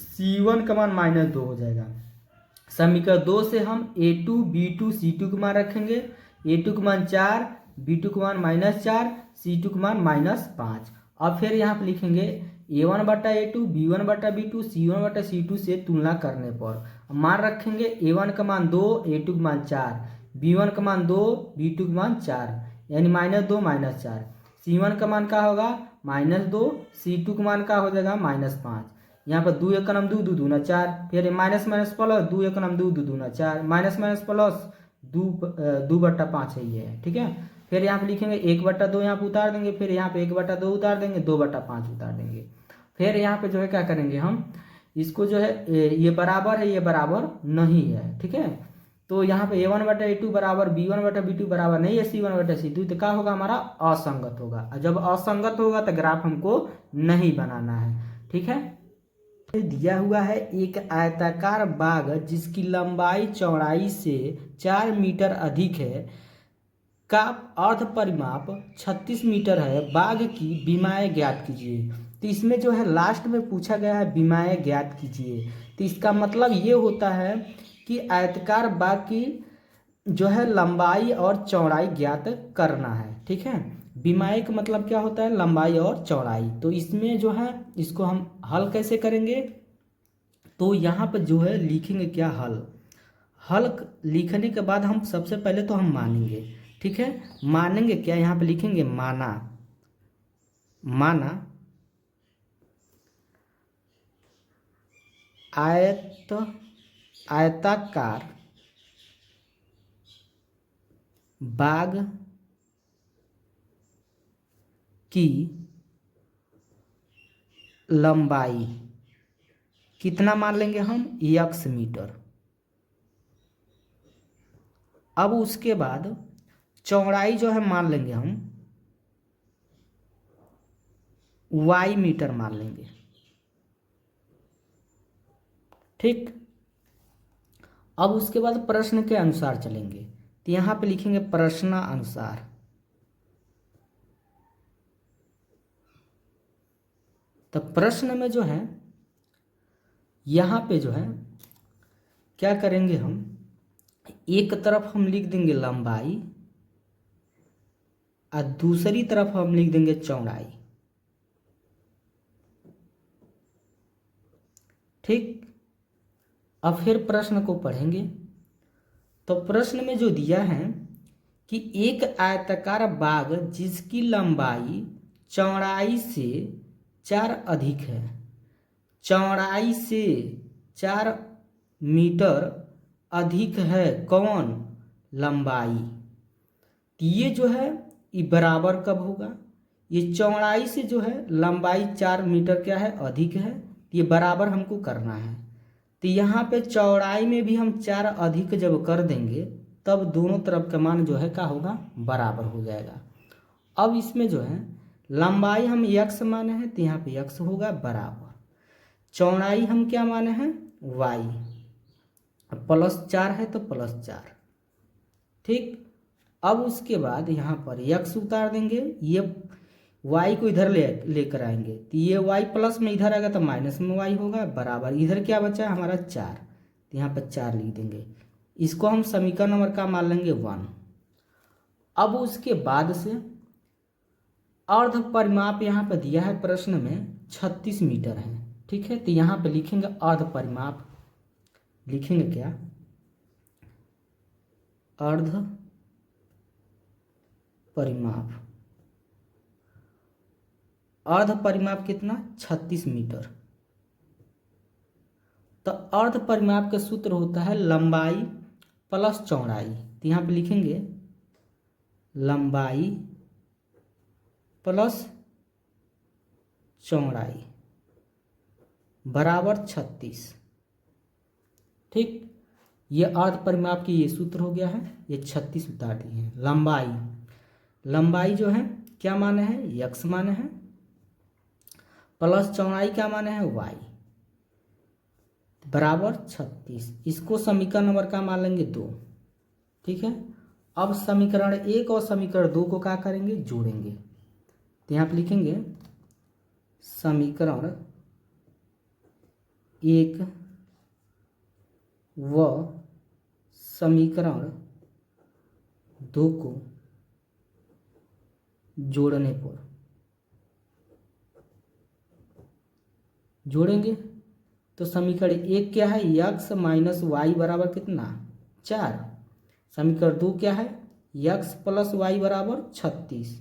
c1 का मान -2 हो जाएगा। समीकरण 2 से हम a2 b2 c2 का मान रखेंगे, a2 का मान 4, b2 का मान -4, c2 का मान -5। अब फिर यहाँ पे लिखेंगे a1 बटा a2 b1 बटा b2 c1 बटा c2 से तुलना करने पर मान रखेंगे a1 का मान 2, a2 का मान 4, b1 का मान 2, b2 का मान 4, यानी -2 -4। c1 का मान क्या होगा -2, c2 का मान क्या हो जाएगा -5। यहाँ पर 2 एक नम 2, 2 दूना 4, फिर माइनस माइनस प्लस 2 एक नम 2, 2 दूना 4, माइनस माइनस प्लस 2/5 है ये, ठीक है। फिर यहाँ पे लिखेंगे 1/2 यहाँ पे उतार देंगे, फिर यहाँ पे 1/2 उतार देंगे, 2/5 उतार देंगे। फिर यहाँ पे जो है क्या करेंगे हम, इसको जो है ये बराबर है, ये बराबर नहीं है, ठीक है। तो यहाँ पे a1/a2 बराबर b1/b2 बराबर नहीं है c1/c2, तो क्या होगा हमारा असंगत होगा। और जब असंगत होगा तो ग्राफ हमको नहीं बनाना है, ठीक है। दिया हुआ है एक आयताकार बाग जिसकी लंबाई चौड़ाई से 4 मीटर अधिक है का अर्ध परिमाप 36 मीटर है, बाग की विमाएँ ज्ञात कीजिए। तो इसमें जो है लास्ट में पूछा गया है विमाएँ ज्ञात कीजिए, तो इसका मतलब ये होता है कि आयताकार बाग की जो है लंबाई और चौड़ाई ज्ञात करना है, ठीक है। विमाएँ का मतलब क्या होता है, लंबाई और चौड़ाई। तो इसमें जो है इसको हम हल कैसे करेंगे, तो यहाँ पर जो है लिखेंगे क्या, हल लिखने के बाद हम सबसे पहले तो हम मानेंगे, ठीक है। मानेंगे क्या, यहाँ पे लिखेंगे माना आयताकार बाग की लंबाई कितना मान लेंगे हम, x मीटर। अब उसके बाद चौड़ाई जो है मान लेंगे हम y मीटर मान लेंगे, ठीक। अब उसके बाद प्रश्न के अनुसार चलेंगे, तो यहाँ पे लिखेंगे प्रश्नानुसार। तो प्रश्न में जो है यहाँ पे जो है क्या करेंगे हम, एक तरफ हम लिख देंगे लंबाई और दूसरी तरफ हम लिख देंगे चौड़ाई, ठीक। अब फिर प्रश्न को पढ़ेंगे। तो प्रश्न में जो दिया है कि एक आयताकार बाग जिसकी लंबाई चौड़ाई से 4 अधिक है, चौड़ाई से 4 मीटर अधिक है, कौन, लंबाई। तो ये जो है ये बराबर कब होगा, ये चौड़ाई से जो है लंबाई 4 मीटर क्या है, अधिक है, ये बराबर हमको करना है। तो यहाँ पे चौड़ाई में भी हम 4 अधिक जब कर देंगे तब दोनों तरफ का मान जो है क्या होगा, बराबर हो जाएगा। अब इसमें जो है लंबाई हम x माने हैं, तो यहाँ पे x होगा बराबर, चौड़ाई हम क्या माने हैं y, +4 है तो +4, ठीक। अब उसके बाद यहाँ पर x उतार देंगे, ये y को इधर लेकर आएंगे, तो ये y प्लस में इधर आएगा तो माइनस में y होगा बराबर, इधर क्या बचा हमारा 4, तो यहाँ पर 4 लिख देंगे। इसको हम समीकरण नंबर का मान लेंगे 1। अब उसके बाद से अर्ध परिमाप यहाँ पर दिया है प्रश्न में 36 मीटर है, ठीक है। तो यहाँ पे लिखेंगे अर्ध परिमाप, लिखेंगे क्या, अर्ध परिमाप। अर्ध परिमाप कितना, 36 मीटर। तो अर्ध परिमाप का सूत्र होता है लंबाई प्लस चौड़ाई, तो यहाँ पे लिखेंगे लंबाई प्लस चौड़ाई बराबर 36, ठीक। ये अर्ध परिमाप की ये सूत्र हो गया है, ये 36 उतार दिए हैं। लंबाई जो है क्या माने हैं, x माने हैं, प्लस चौड़ाई क्या माने हैं, y, बराबर 36। इसको समीकरण नंबर का मान लेंगे 2, ठीक है। अब समीकरण 1 और समीकरण 2 को क्या करेंगे, जोड़ेंगे। तो यहाँ पे लिखेंगे समीकरण 1 व समीकरण 2 को जोड़ने पर जोड़ेंगे तो समीकरण 1 क्या है, x माइनस वाई बराबर कितना, 4, समीकरण 2 क्या है, x प्लस वाई बराबर 36।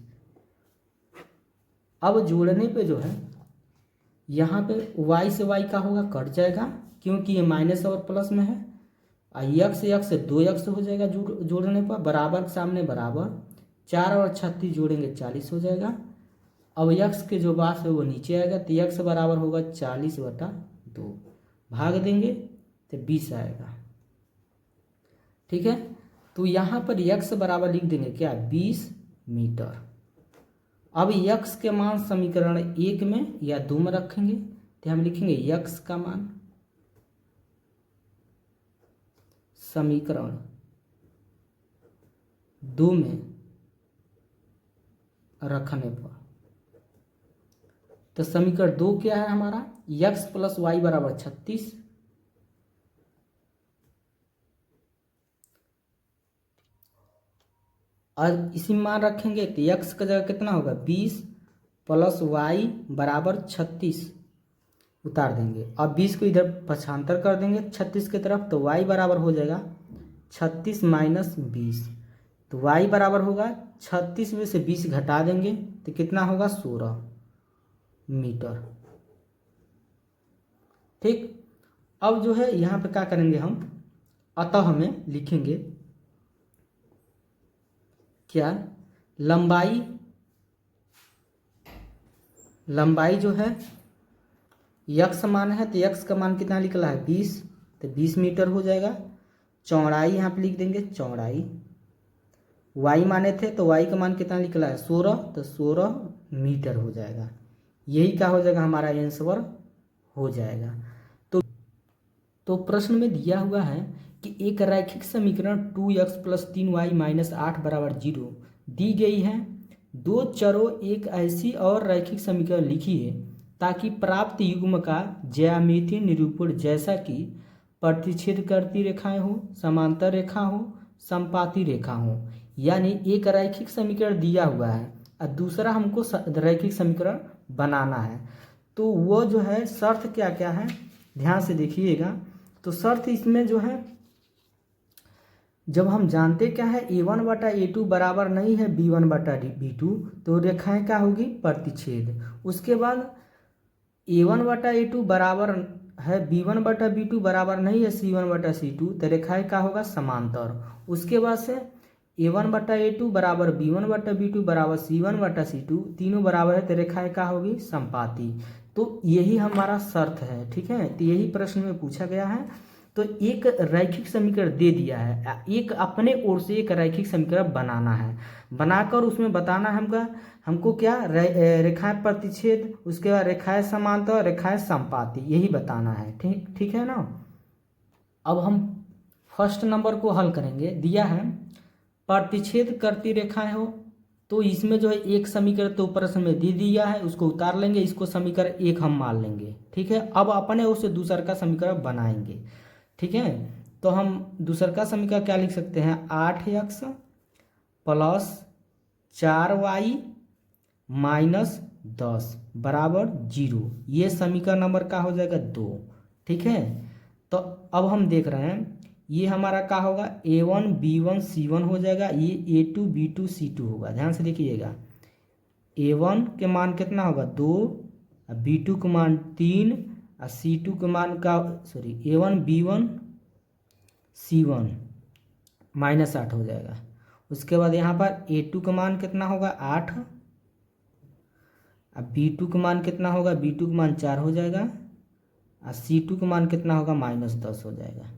अब जोड़ने पे जो है यहाँ पे y से y का होगा कट जाएगा, क्योंकि ये माइनस और प्लस में है। x से 2x हो जाएगा जोड़ने पर, बराबर के सामने बराबर, 4 और 36 जोड़ेंगे 40 हो जाएगा। अब x के जो बात है वो नीचे आएगा, तो x बराबर होगा 40/2, भाग देंगे तो 20 आएगा। ठीक है, तो यहाँ पर x बराबर लिख देंगे क्या, 20 मीटर। अब x के मान समीकरण 1 में या 2 में रखेंगे, तो हम लिखेंगे x का मान समीकरण 2 में रखने पर, तो समीकरण 2 क्या है हमारा, x प्लस वाई बराबर 36, और इसी मान रखेंगे तो x का जगह कितना होगा, 20 प्लस वाई बराबर 36 उतार देंगे। अब 20 को इधर पक्षांतर कर देंगे 36 की तरफ, तो y बराबर हो जाएगा 36 माइनस 20, तो y बराबर होगा 36 में से 20 घटा देंगे तो कितना होगा, 16 मीटर। ठीक, अब जो है यहाँ पे क्या करेंगे हम, अतः हमें लिखेंगे क्या, लंबाई जो है x मान है, तो x का मान कितना निकला है, 20, तो 20 मीटर हो जाएगा। चौड़ाई यहाँ पे लिख देंगे, चौड़ाई y माने थे तो y का मान कितना निकला है, 16, तो 16 मीटर हो जाएगा। यही क्या हो जाएगा, हमारा आंसर हो जाएगा। तो प्रश्न में दिया हुआ है कि एक रैखिक समीकरण 2x प्लस 3y माइनस 8 बराबर 0 दी गई है। दो चरों एक ऐसी और रैखिक समीकरण लिखिए ताकि प्राप्त युग्म का ज्यामितीय निरूपण जैसा कि प्रतिच्छेद करती रेखाएं हो, समांतर रेखा हो, संपाती रेखा हो। यानी एक रैखिक समीकरण दिया हुआ है और दूसरा हमको रैखिक समीकरण बनाना है। तो वो जो है शर्त क्या क्या है, ध्यान से देखिएगा। तो शर्त इसमें जो है, जब हम जानते क्या है, a1/a2 बराबर नहीं है b1/b2, तो रेखाएं क्या होगी, प्रतिच्छेद। उसके बाद a1/a2 बराबर है b1/b2 बराबर नहीं है c1/c2, तो रेखाएं क्या होगा, समांतर। उसके बाद से a1/a2 बराबर b1/b2 बराबर c1/c2, तीनों बराबर है, तो रेखाएं क्या होगी, संपाती। तो यही हमारा शर्त है। ठीक है, तो यही प्रश्न में पूछा गया है। तो एक रैखिक समीकरण दे दिया है, एक अपने ओर से एक रैखिक समीकरण बनाना है, बनाकर उसमें बताना है हमको क्या, रेखाएं प्रतिच्छेद, उसके बाद रेखाएं समांतर, रेखाएं संपाती, यही बताना है। ठीक ठीक है ना। अब हम फर्स्ट नंबर को हल करेंगे। दिया है प्रतिच्छेद करती रेखाएं हो, तो इसमें जो है एक समीकरण तो प्रश्न में दे दिया है, उसको उतार लेंगे, इसको समीकरण 1 हम मान लेंगे। ठीक है, अब अपने ओर से दूसरा का समीकरण बनाएंगे। ठीक है, तो हम दूसरा का समीकरण क्या लिख सकते हैं, 8x प्लस 4y माइनस 10 बराबर 0। ये समीकरण नंबर का हो जाएगा 2। ठीक है, तो अब हम देख रहे हैं ये हमारा क्या होगा, a1 b1 c1 हो जाएगा, ये a2 b2 c2 होगा। ध्यान से देखिएगा, a1 के मान कितना होगा, 2, b2 के मान 3, और c2 के मान का a1 b1 c1 माइनस 8 हो जाएगा। उसके बाद यहाँ पर a2 का मान कितना होगा, 8, अब b2 का मान कितना होगा, b2 का मान 4 हो जाएगा, और c2 का मान कितना होगा, -10 हो जाएगा।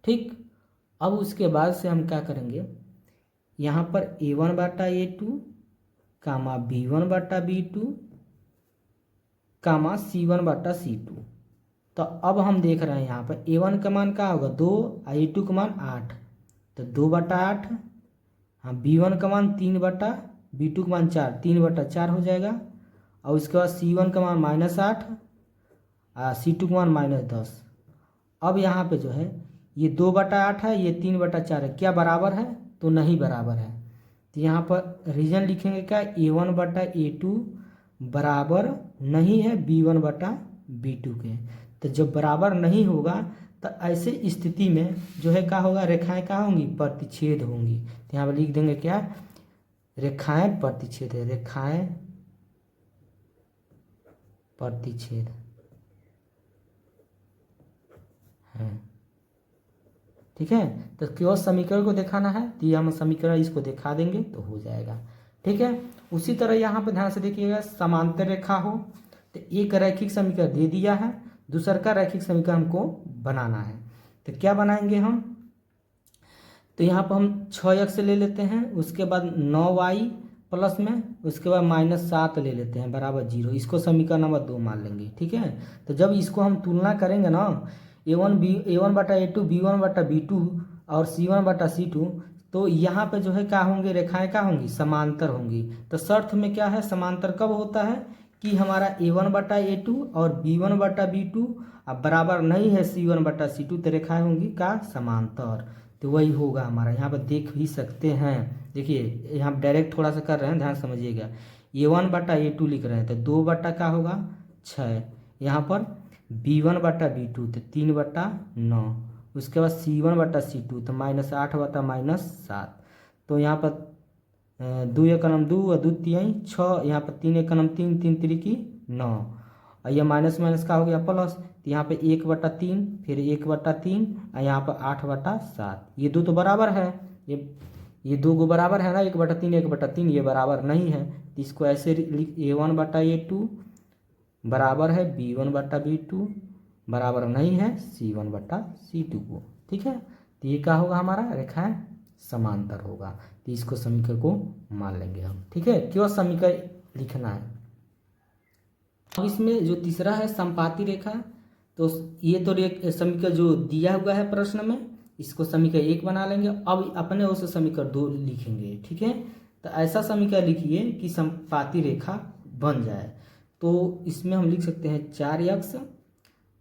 ठीक, अब उसके बाद से हम क्या करेंगे, यहाँ पर a1/a2 कामा b1/b2 कामा c1/c2। तो अब हम देख रहे हैं यहाँ पर a1 का मान क्या होगा, 2, और a2 का मान 8, तो 2/8। हाँ, b1 का मान 3/b2 का मान 4, 3/4 हो जाएगा। और उसके बाद c1 का मान -8 और c2 का मान -10। अब यहाँ पे जो है ये 2/8 है, ये 3/4 है, क्या बराबर है, तो नहीं बराबर है। तो यहाँ पर रीजन लिखेंगे क्या, a1/a2 बराबर नहीं है b1/b2 के। तो जब बराबर नहीं होगा तो ऐसे स्थिति में जो है क्या होगा, रेखाएं क्या होंगी, प्रतिच्छेद होंगी। तो यहाँ पर लिख देंगे क्या, रेखाएं प्रतिच्छेद है, रेखाएं प्रतिच्छेद है। ठीक है, तो केवल समीकरण को दिखाना है, तो ये हम समीकरण इसको दिखा देंगे तो हो जाएगा। ठीक है, उसी तरह यहाँ पे ध्यान से देखिएगा, समांतर रेखा हो तो एक रैखिक समीकरण दे दिया है, दूसरा का रैखिक समीकरण हमको बनाना है। तो क्या बनाएंगे हम, तो यहाँ पर हम 6x ले लेते हैं, उसके बाद 9y प्लस में, उसके बाद -7 ले लेते हैं बराबर 0। इसको समीकरण नंबर 2 मान लेंगे। ठीक है, तो जब इसको हम तुलना करेंगे ना, a1/a2 b1/b2 और c1/c2, तो यहाँ पे जो है क्या होंगे, रेखाएं क्या होंगी, समांतर होंगी। तो शर्त में क्या है, समांतर कब होता है कि हमारा a1/a2 और b1/b2 अब बराबर नहीं है c1/c2, तो रेखाएं होंगी का समांतर। तो वही होगा हमारा, यहाँ पर देख भी सकते हैं। देखिए यहाँ डायरेक्ट थोड़ा सा कर रहे हैं, ध्यान समझिएगा, a1/a2 लिख रहे हैं तो 2 बटा क्या होगा 6, यहाँ पर b1/b2 तो 3/9, उसके बाद c1/c2 तो -8/-7। तो यहाँ पर 2 × 2 और 2 3 6, यहाँ पर 3 × 3 3 3 9, और यह माइनस माइनस का हो गया प्लस, तो यहाँ पे 1/3 फिर 1/3 और यहाँ पर 8/7। ये दो तो बराबर है, ये दो को बराबर है ना, 1/3 1/3, ये बराबर नहीं है, तो इसको ऐसे a1/a2 बराबर है b1/b2 बराबर नहीं है c1/c2 को। ठीक है, तो ये क्या होगा, हमारा रेखाएं समांतर होगा, तो इसको समीकरण को मान लेंगे हम। ठीक है, केवल समीकरण लिखना है। अब इसमें जो तीसरा है संपाती रेखा, तो ये तो समीकरण जो दिया हुआ है प्रश्न में, इसको समीकरण 1 बना लेंगे। अब अपने ओर से समीकरण 2 लिखेंगे। ठीक है, तो ऐसा समीकरण लिखिए कि संपाती रेखा बन जाए। तो इसमें हम लिख सकते हैं 4x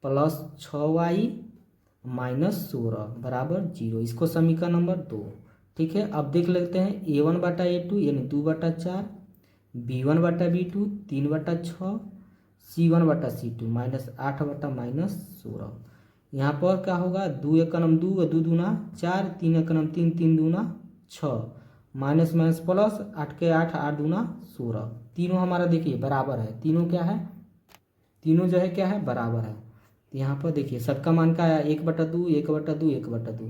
+ 6y - 16 बराबर 0, इसको समीकरण नंबर 2। ठीक है, अब देख लेते हैं a1/a2 यानी 2/4, b1/b2 3/6, c1/c2 -8/-16। यहाँ पर क्या होगा, 2 × 2 और 2 दूना 4, 3 × 3 3 दूना 6, माइनस माइनस प्लस, 8 के 8 8 दूना 16। तीनों हमारा देखिए बराबर है, तीनों क्या है, तीनों जो है क्या है, बराबर है। तो यहाँ पर देखिए सबका मान का आया 1/2 1/2 1/2।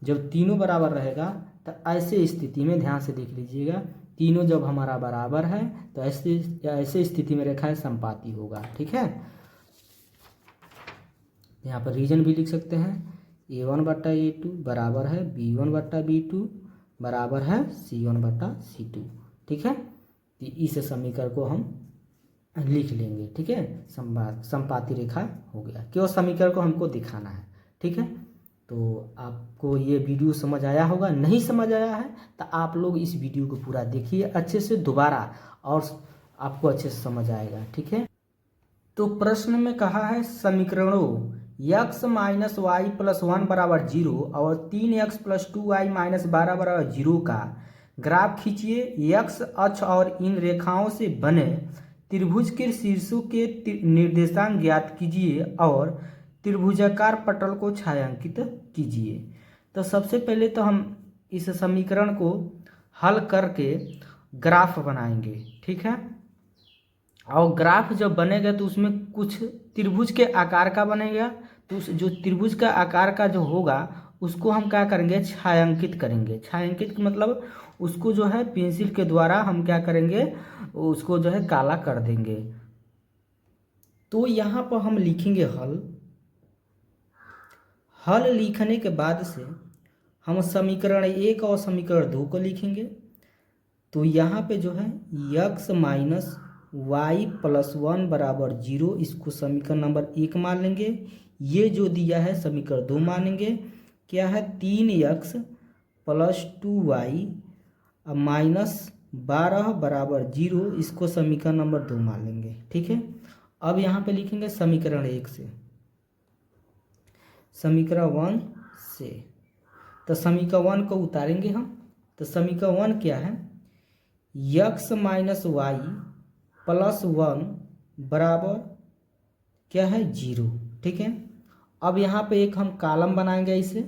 जब तीनों बराबर रहेगा तो ऐसे स्थिति में ध्यान से देख लीजिएगा, तीनों जब हमारा बराबर है तो ऐसे स्थिति में रेखाएं संपाती होगा। ठीक है, यहाँ पर रीजन भी लिख सकते हैं, a1/a2 बराबर है b1/b2 बराबर है c1/c2। ठीक है, तो इस समीकरण को हम लिख लेंगे। ठीक है, संपाती रेखा हो गया, केवल समीकरण को हमको दिखाना है। ठीक है, तो आपको ये वीडियो समझ आया होगा, नहीं समझ आया है तो आप लोग इस वीडियो को पूरा देखिए अच्छे से दोबारा, और आपको अच्छे से समझ आएगा। ठीक है, तो प्रश्न में कहा है समीकरणों x - y + 1 बराबर 0 और 3x + 2y - 12 बराबर 0 का ग्राफ खींचिए। x अक्ष और इन रेखाओं से बने त्रिभुज के शीर्षों के निर्देशांक ज्ञात कीजिए और त्रिभुजाकार पटल को छायांकित कीजिए। तो सबसे पहले तो हम इस समीकरण को हल करके ग्राफ बनाएंगे। ठीक है, और ग्राफ जब बनेगा तो उसमें कुछ त्रिभुज के आकार का बनेगा, तो उस जो त्रिभुज का आकार का जो होगा उसको हम क्या करेंगे, छायांकित करेंगे। छायांकित मतलब उसको जो है पेंसिल के द्वारा हम क्या करेंगे, उसको जो है काला कर देंगे। तो यहाँ पर हम लिखेंगे हल लिखने के बाद से हम समीकरण 1 और समीकरण 2 को लिखेंगे। तो यहाँ पे जो है x - y + 1 बराबर 0, इसको समीकरण नंबर 1 मान लेंगे। ये जो दिया है समीकरण 2 मानेंगे। क्या है, 3x + 2y - 12 बराबर 0, इसको समीकरण नंबर 2 मान लेंगे। ठीक है, अब यहाँ पे लिखेंगे समीकरण 1 से, समीकरण 1 से, तो समीकरण 1 को उतारेंगे हम। तो समीकरण 1 क्या है, x - y + 1 बराबर क्या है 0। ठीक है, अब यहाँ पे एक हम कॉलम बनाएंगे इसे।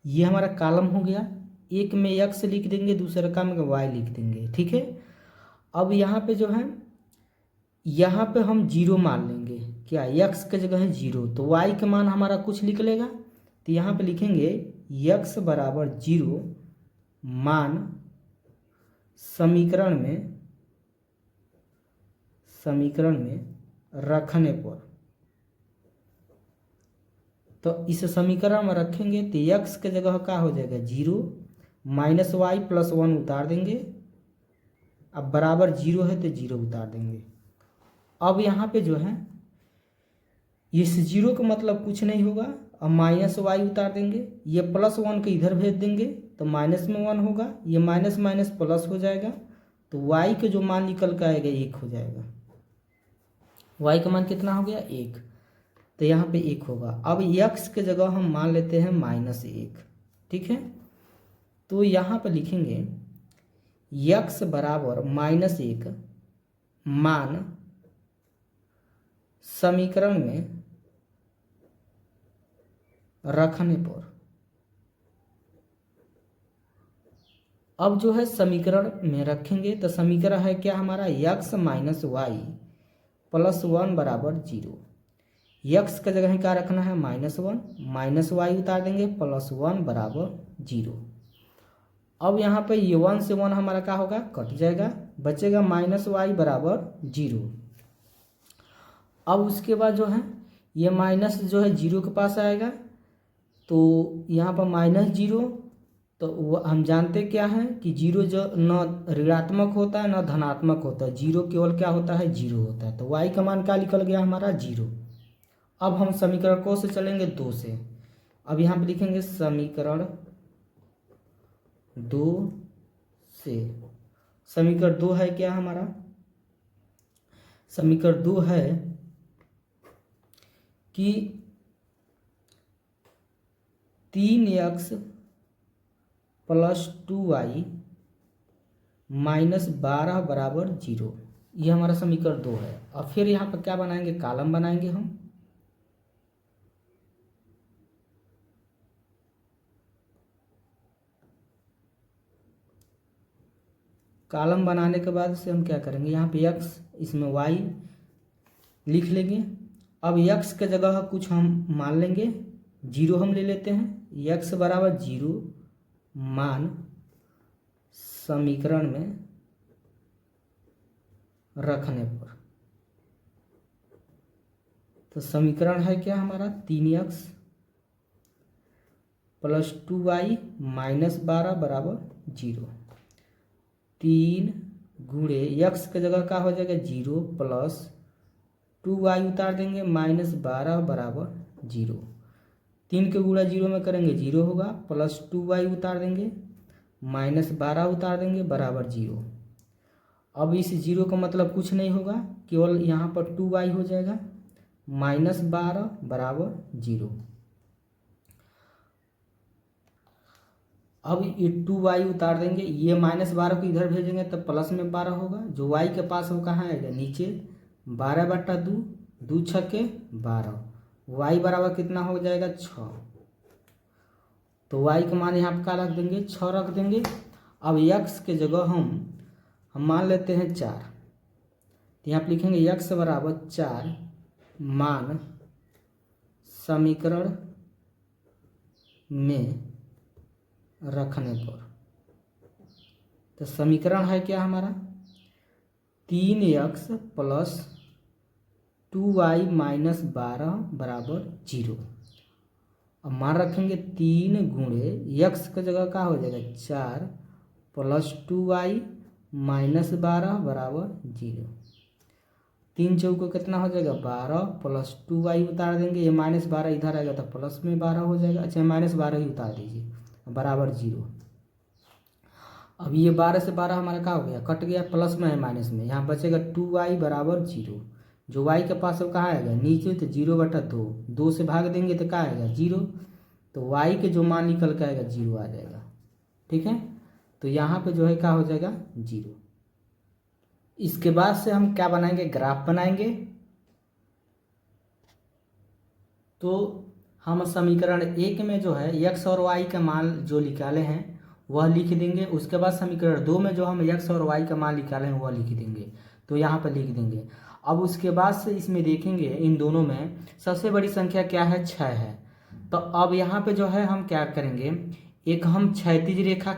ये हमारा कॉलम हो गया, एक में x लिख देंगे, दूसरे का में y लिख देंगे। ठीक है, अब यहाँ पे जो है, यहाँ पे हम 0 मान लेंगे, क्या x के जगह है 0, तो y का मान हमारा कुछ निकलेगा, तो यहाँ पे लिखेंगे x बराबर 0 मान समीकरण में रखने पर। तो इस समीकरण में रखेंगे तो x के जगह क्या हो जाएगा 0, माइनस वाई प्लस 1 उतार देंगे, अब बराबर 0 है तो 0 उतार देंगे। अब यहाँ पे जो है इस 0 का मतलब कुछ नहीं होगा, अब माइनस वाई उतार देंगे, ये प्लस 1 को इधर भेज देंगे तो माइनस में 1 होगा, ये माइनस माइनस प्लस हो जाएगा, तो y के जो मान निकल कर आएगा 1 हो जाएगा। y का मान कितना हो गया 1, तो यहाँ पे 1 होगा। अब x के जगह हम मान लेते हैं -1। ठीक है, तो यहाँ पे लिखेंगे x बराबर -1 मान समीकरण में रखने पर। अब जो है समीकरण में रखेंगे तो समीकरण है क्या हमारा x माइनस वाई प्लस 1 बराबर 0। x का जगह क्या रखना है -1, माइनस वाई उतार देंगे, प्लस 1 बराबर 0। अब यहाँ पे ये 1 से 1 हमारा क्या होगा कट जाएगा, बचेगा -y बराबर 0। अब उसके बाद जो है ये माइनस जो है 0 के पास आएगा, तो यहाँ पर -0, तो हम जानते क्या है कि 0 जो न ऋणात्मक होता है न धनात्मक होता है, 0 केवल क्या होता है 0 होता है, तो y का मान क्या निकल गया हमारा 0। अब हम समीकरण को से चलेंगे 2 से। अब यहाँ पे लिखेंगे समीकरण 2 से। समीकरण 2 है क्या हमारा, समीकरण 2 है कि 3x प्लस 2y माइनस 12 बराबर 0। ये हमारा समीकरण 2 है। और फिर यहाँ पर क्या बनाएंगे, कॉलम बनाएंगे हम। कॉलम बनाने के बाद से हम क्या करेंगे, यहाँ पे x इसमें y लिख लेंगे। अब x के जगह कुछ हम मान लेंगे, 0 हम ले लेते हैं, x बराबर 0 मान समीकरण में रखने पर। तो समीकरण है क्या हमारा 3x प्लस 2y माइनस 12 बराबर 0। 3 गुणे x के जगह क्या हो जाएगा 0 प्लस 2y उतार देंगे, माइनस 12 बराबर 0। 3 के गुणा 0 में करेंगे 0 होगा, प्लस 2y उतार देंगे, माइनस 12 उतार देंगे, बराबर 0। अब इस 0 का मतलब कुछ नहीं होगा, केवल यहाँ पर 2y हो जाएगा, माइनस 12 बराबर 0। अब ये 2y उतार देंगे, ये माइनस 12 को इधर भेजेंगे तब प्लस में 12 होगा, जो y के पास वो कहाँ आएगा नीचे, 12/2, 2 छक्के 12, y बराबर कितना हो जाएगा 6। तो y का मान यहाँ पर क्या रख देंगे 6 रख देंगे। अब x के जगह हम मान लेते हैं 4, तो यहाँ पर लिखेंगे x बराबर 4 मान समीकरण में रखने पर। तो समीकरण है क्या हमारा 3x प्लस 2y माइनस 12 बराबर 0। अब मान रखेंगे 3 गुणे x की जगह क्या हो जाएगा 4 प्लस 2y माइनस 12 बराबर 0। 3 चौको कितना हो जाएगा 12 प्लस 2y उतार देंगे, ये माइनस 12 इधर आएगा तो प्लस में 12 हो जाएगा। अच्छा माइनस 12 ही उतार दीजिए, बराबर 0। अब ये 12 से 12 हमारा क्या हो गया कट गया, प्लस में है माइनस में, यहाँ बचेगा 2y बराबर 0। जो y के पास वो कहाँ आएगा नीचे, तो 0/2, 2 से भाग देंगे तो क्या आएगा 0, तो वाई के जो मान निकल के आएगा 0 आ जाएगा। ठीक है, तो यहाँ पे जो है क्या हो जाएगा 0। इसके बाद से हम क्या बनाएंगे, ग्राफ बनाएंगे। तो हम समीकरण 1 में जो है x और y का मान जो निकाले हैं वह लिख देंगे। उसके बाद समीकरण 2 में जो हम x और y का मान निकाले हैं वह लिख देंगे, तो यहाँ पर लिख देंगे। अब उसके बाद से इसमें देखेंगे इन दोनों में सबसे बड़ी संख्या क्या है, 6 है। तो अब यहाँ पे जो है हम क्या करेंगे, एक हम क्षैतिज रेखा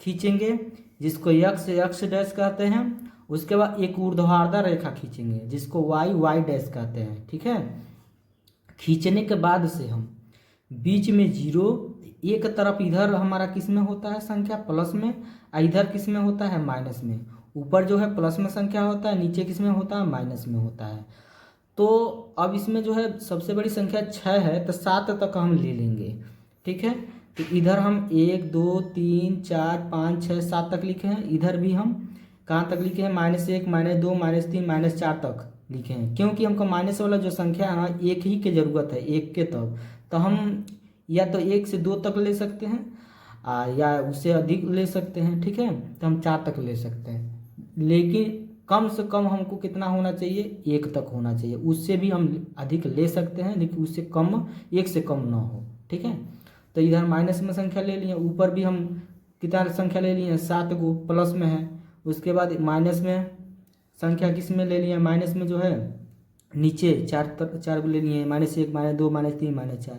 खींचेंगे जिसको x डैश कहते हैं। उसके बाद एक ऊर्ध्वाधर रेखा खींचेंगे जिसको y डैश कहते हैं। ठीक है, खींचने के बाद से हम बीच में 0, एक तरफ इधर हमारा किस में होता है संख्या प्लस में, इधर किस में होता है माइनस में। ऊपर जो है प्लस में संख्या होता है, नीचे किस में होता है माइनस में होता है। तो अब इसमें जो है सबसे बड़ी संख्या 6 है, तो 7 तक हम ले लेंगे। ठीक है, तो इधर हम 1 2 3 4 5 6 7 तक लिखे हैं। इधर भी हम कहाँ तक लिखे हैं, -1 -2 -3 -4 तक लिखे हैं, क्योंकि हमको माइनस वाला जो संख्या है ना एक ही की ज़रूरत है, एक के तब। तो हम या तो 1 से 2 तक ले सकते हैं या उससे अधिक ले सकते हैं। ठीक है, तो हम 4 तक ले सकते हैं, लेकिन कम से कम हमको कितना होना चाहिए, 1 तक होना चाहिए। उससे भी हम अधिक ले सकते हैं, लेकिन उससे कम 1 से कम ना हो। ठीक है, तो इधर माइनस में संख्या ले लिए, ऊपर भी हम कितना संख्या ले लिए, 7 को, प्लस में है। उसके बाद माइनस में संख्या किस में ले लिए, माइनस में जो है नीचे 4 को ले लिए, -1 -2 -3 -4।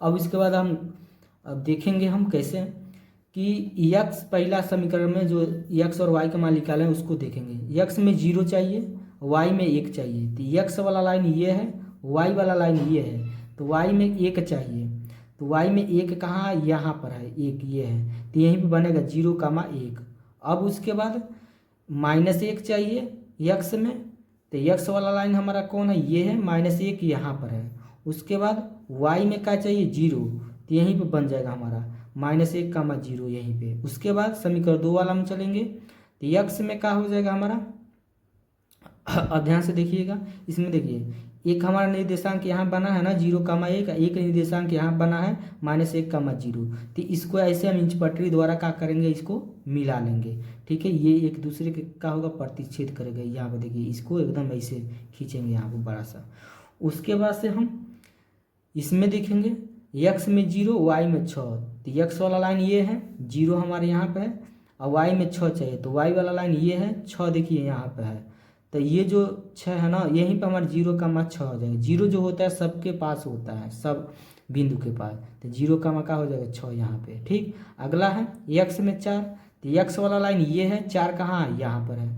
अब इसके बाद हम अब देखेंगे हम कैसे कि x पहला समीकरण में जो x और y का मान निकाले हैं उसको देखेंगे। x में 0 चाहिए, y में 1 चाहिए। तो x वाला लाइन ये है, y वाला लाइन ये है, तो y में 1 चाहिए। तो y में 1 कहाँ है, यहाँ पर है, 1 ये है, तो यहीं पे बनेगा 0,1। अब उसके बाद -1 चाहिए x में, तो x वाला लाइन हमारा कौन है, ये है, -1 यहाँ पर है। उसके बाद y में क्या चाहिए, 0, तो यहीं पे बन जाएगा हमारा -1,0 यहीं पे। उसके बाद समीकरण 2 वाला में चलेंगे, तो x में क्या हो जाएगा हमारा, अब ध्यान से देखिएगा। इसमें देखिए एक हमारा निर्देशांक यहाँ बना है ना 0,1, एक निर्देशांक यहाँ बना है -1,0। तो इसको ऐसे हम इंच पटरी द्वारा क्या करेंगे, इसको मिला लेंगे। ठीक है, ये एक दूसरे के क्या होगा, प्रतिच्छेद करेगा। यहाँ पर देखिए इसको एकदम ऐसे खींचेंगे यहाँ पर बड़ा सा। उसके बाद से हम इसमें देखेंगे x में 0, y में 6। तो x वाला लाइन ये है, 0 हमारे यहाँ पे है, और y में 6 चाहिए, तो y वाला लाइन ये है, 6 देखिए यहाँ पे है। तो ये जो 6 है ना, यहीं पे हमारा 0,6 हो जाएगा। 0 जो होता है सबके पास होता है, सब बिंदु के पास, तो 0,6 हो जाएगा 6 यहाँ पे। ठीक, अगला है x में 4, तो x वाला लाइन ये है, 4 कहाँ है, यहाँ पर है।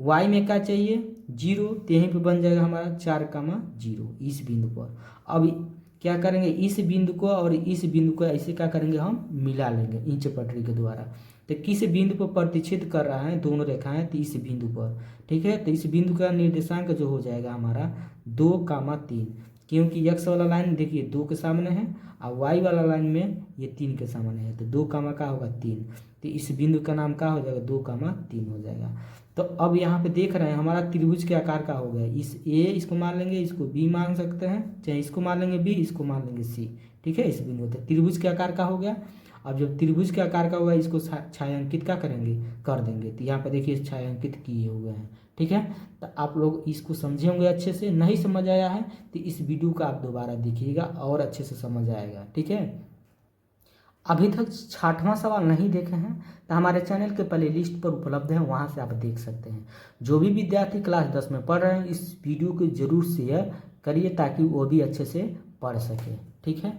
y में क्या चाहिए, 0, तो यहीं पे बन जाएगा हमारा 4,0 इस बिंदु पर। अब क्या करेंगे, इस बिंदु को और इस बिंदु को ऐसे क्या करेंगे, हम मिला लेंगे इंच पटरी के द्वारा। तो किस बिंदु पर प्रतिच्छेद कर रहा है दोनों रेखाएं, तो इस बिंदु पर। ठीक है, तो इस बिंदु का निर्देशांक जो हो जाएगा हमारा 2,3, क्योंकि x वाला लाइन देखिए 2 के सामने है और y वाला लाइन में ये 3 के सामने है, तो 2 का होगा 3। तो इस बिंदु का नाम क्या हो जाएगा, 2,3 हो जाएगा। तो अब यहाँ पे देख रहे हैं हमारा त्रिभुज के आकार का हो गया। इस a इसको मान लेंगे, इसको b मान सकते हैं, चाहे इसको मान लेंगे b, इसको मान लेंगे c। ठीक है, इस बिंदु पे त्रिभुज के आकार का हो गया। अब जब त्रिभुज के आकार का होगा इसको छायांकित क्या करेंगे, कर देंगे। तो यहाँ पे देखिए छायांकित किए हुए हैं। ठीक है, तो आप लोग इसको समझे होंगे अच्छे से। नहीं समझ आया है तो इस वीडियो का आप दोबारा देखिएगा और अच्छे से समझ आएगा। ठीक है, अभी तक 6वां सवाल नहीं देखे हैं तो हमारे चैनल के प्ले लिस्ट पर उपलब्ध है, वहां से आप देख सकते हैं। जो भी विद्यार्थी क्लास 10 में पढ़ रहे हैं इस वीडियो को जरूर शेयर करिए ताकि वो भी अच्छे से पढ़ सके। ठीक है।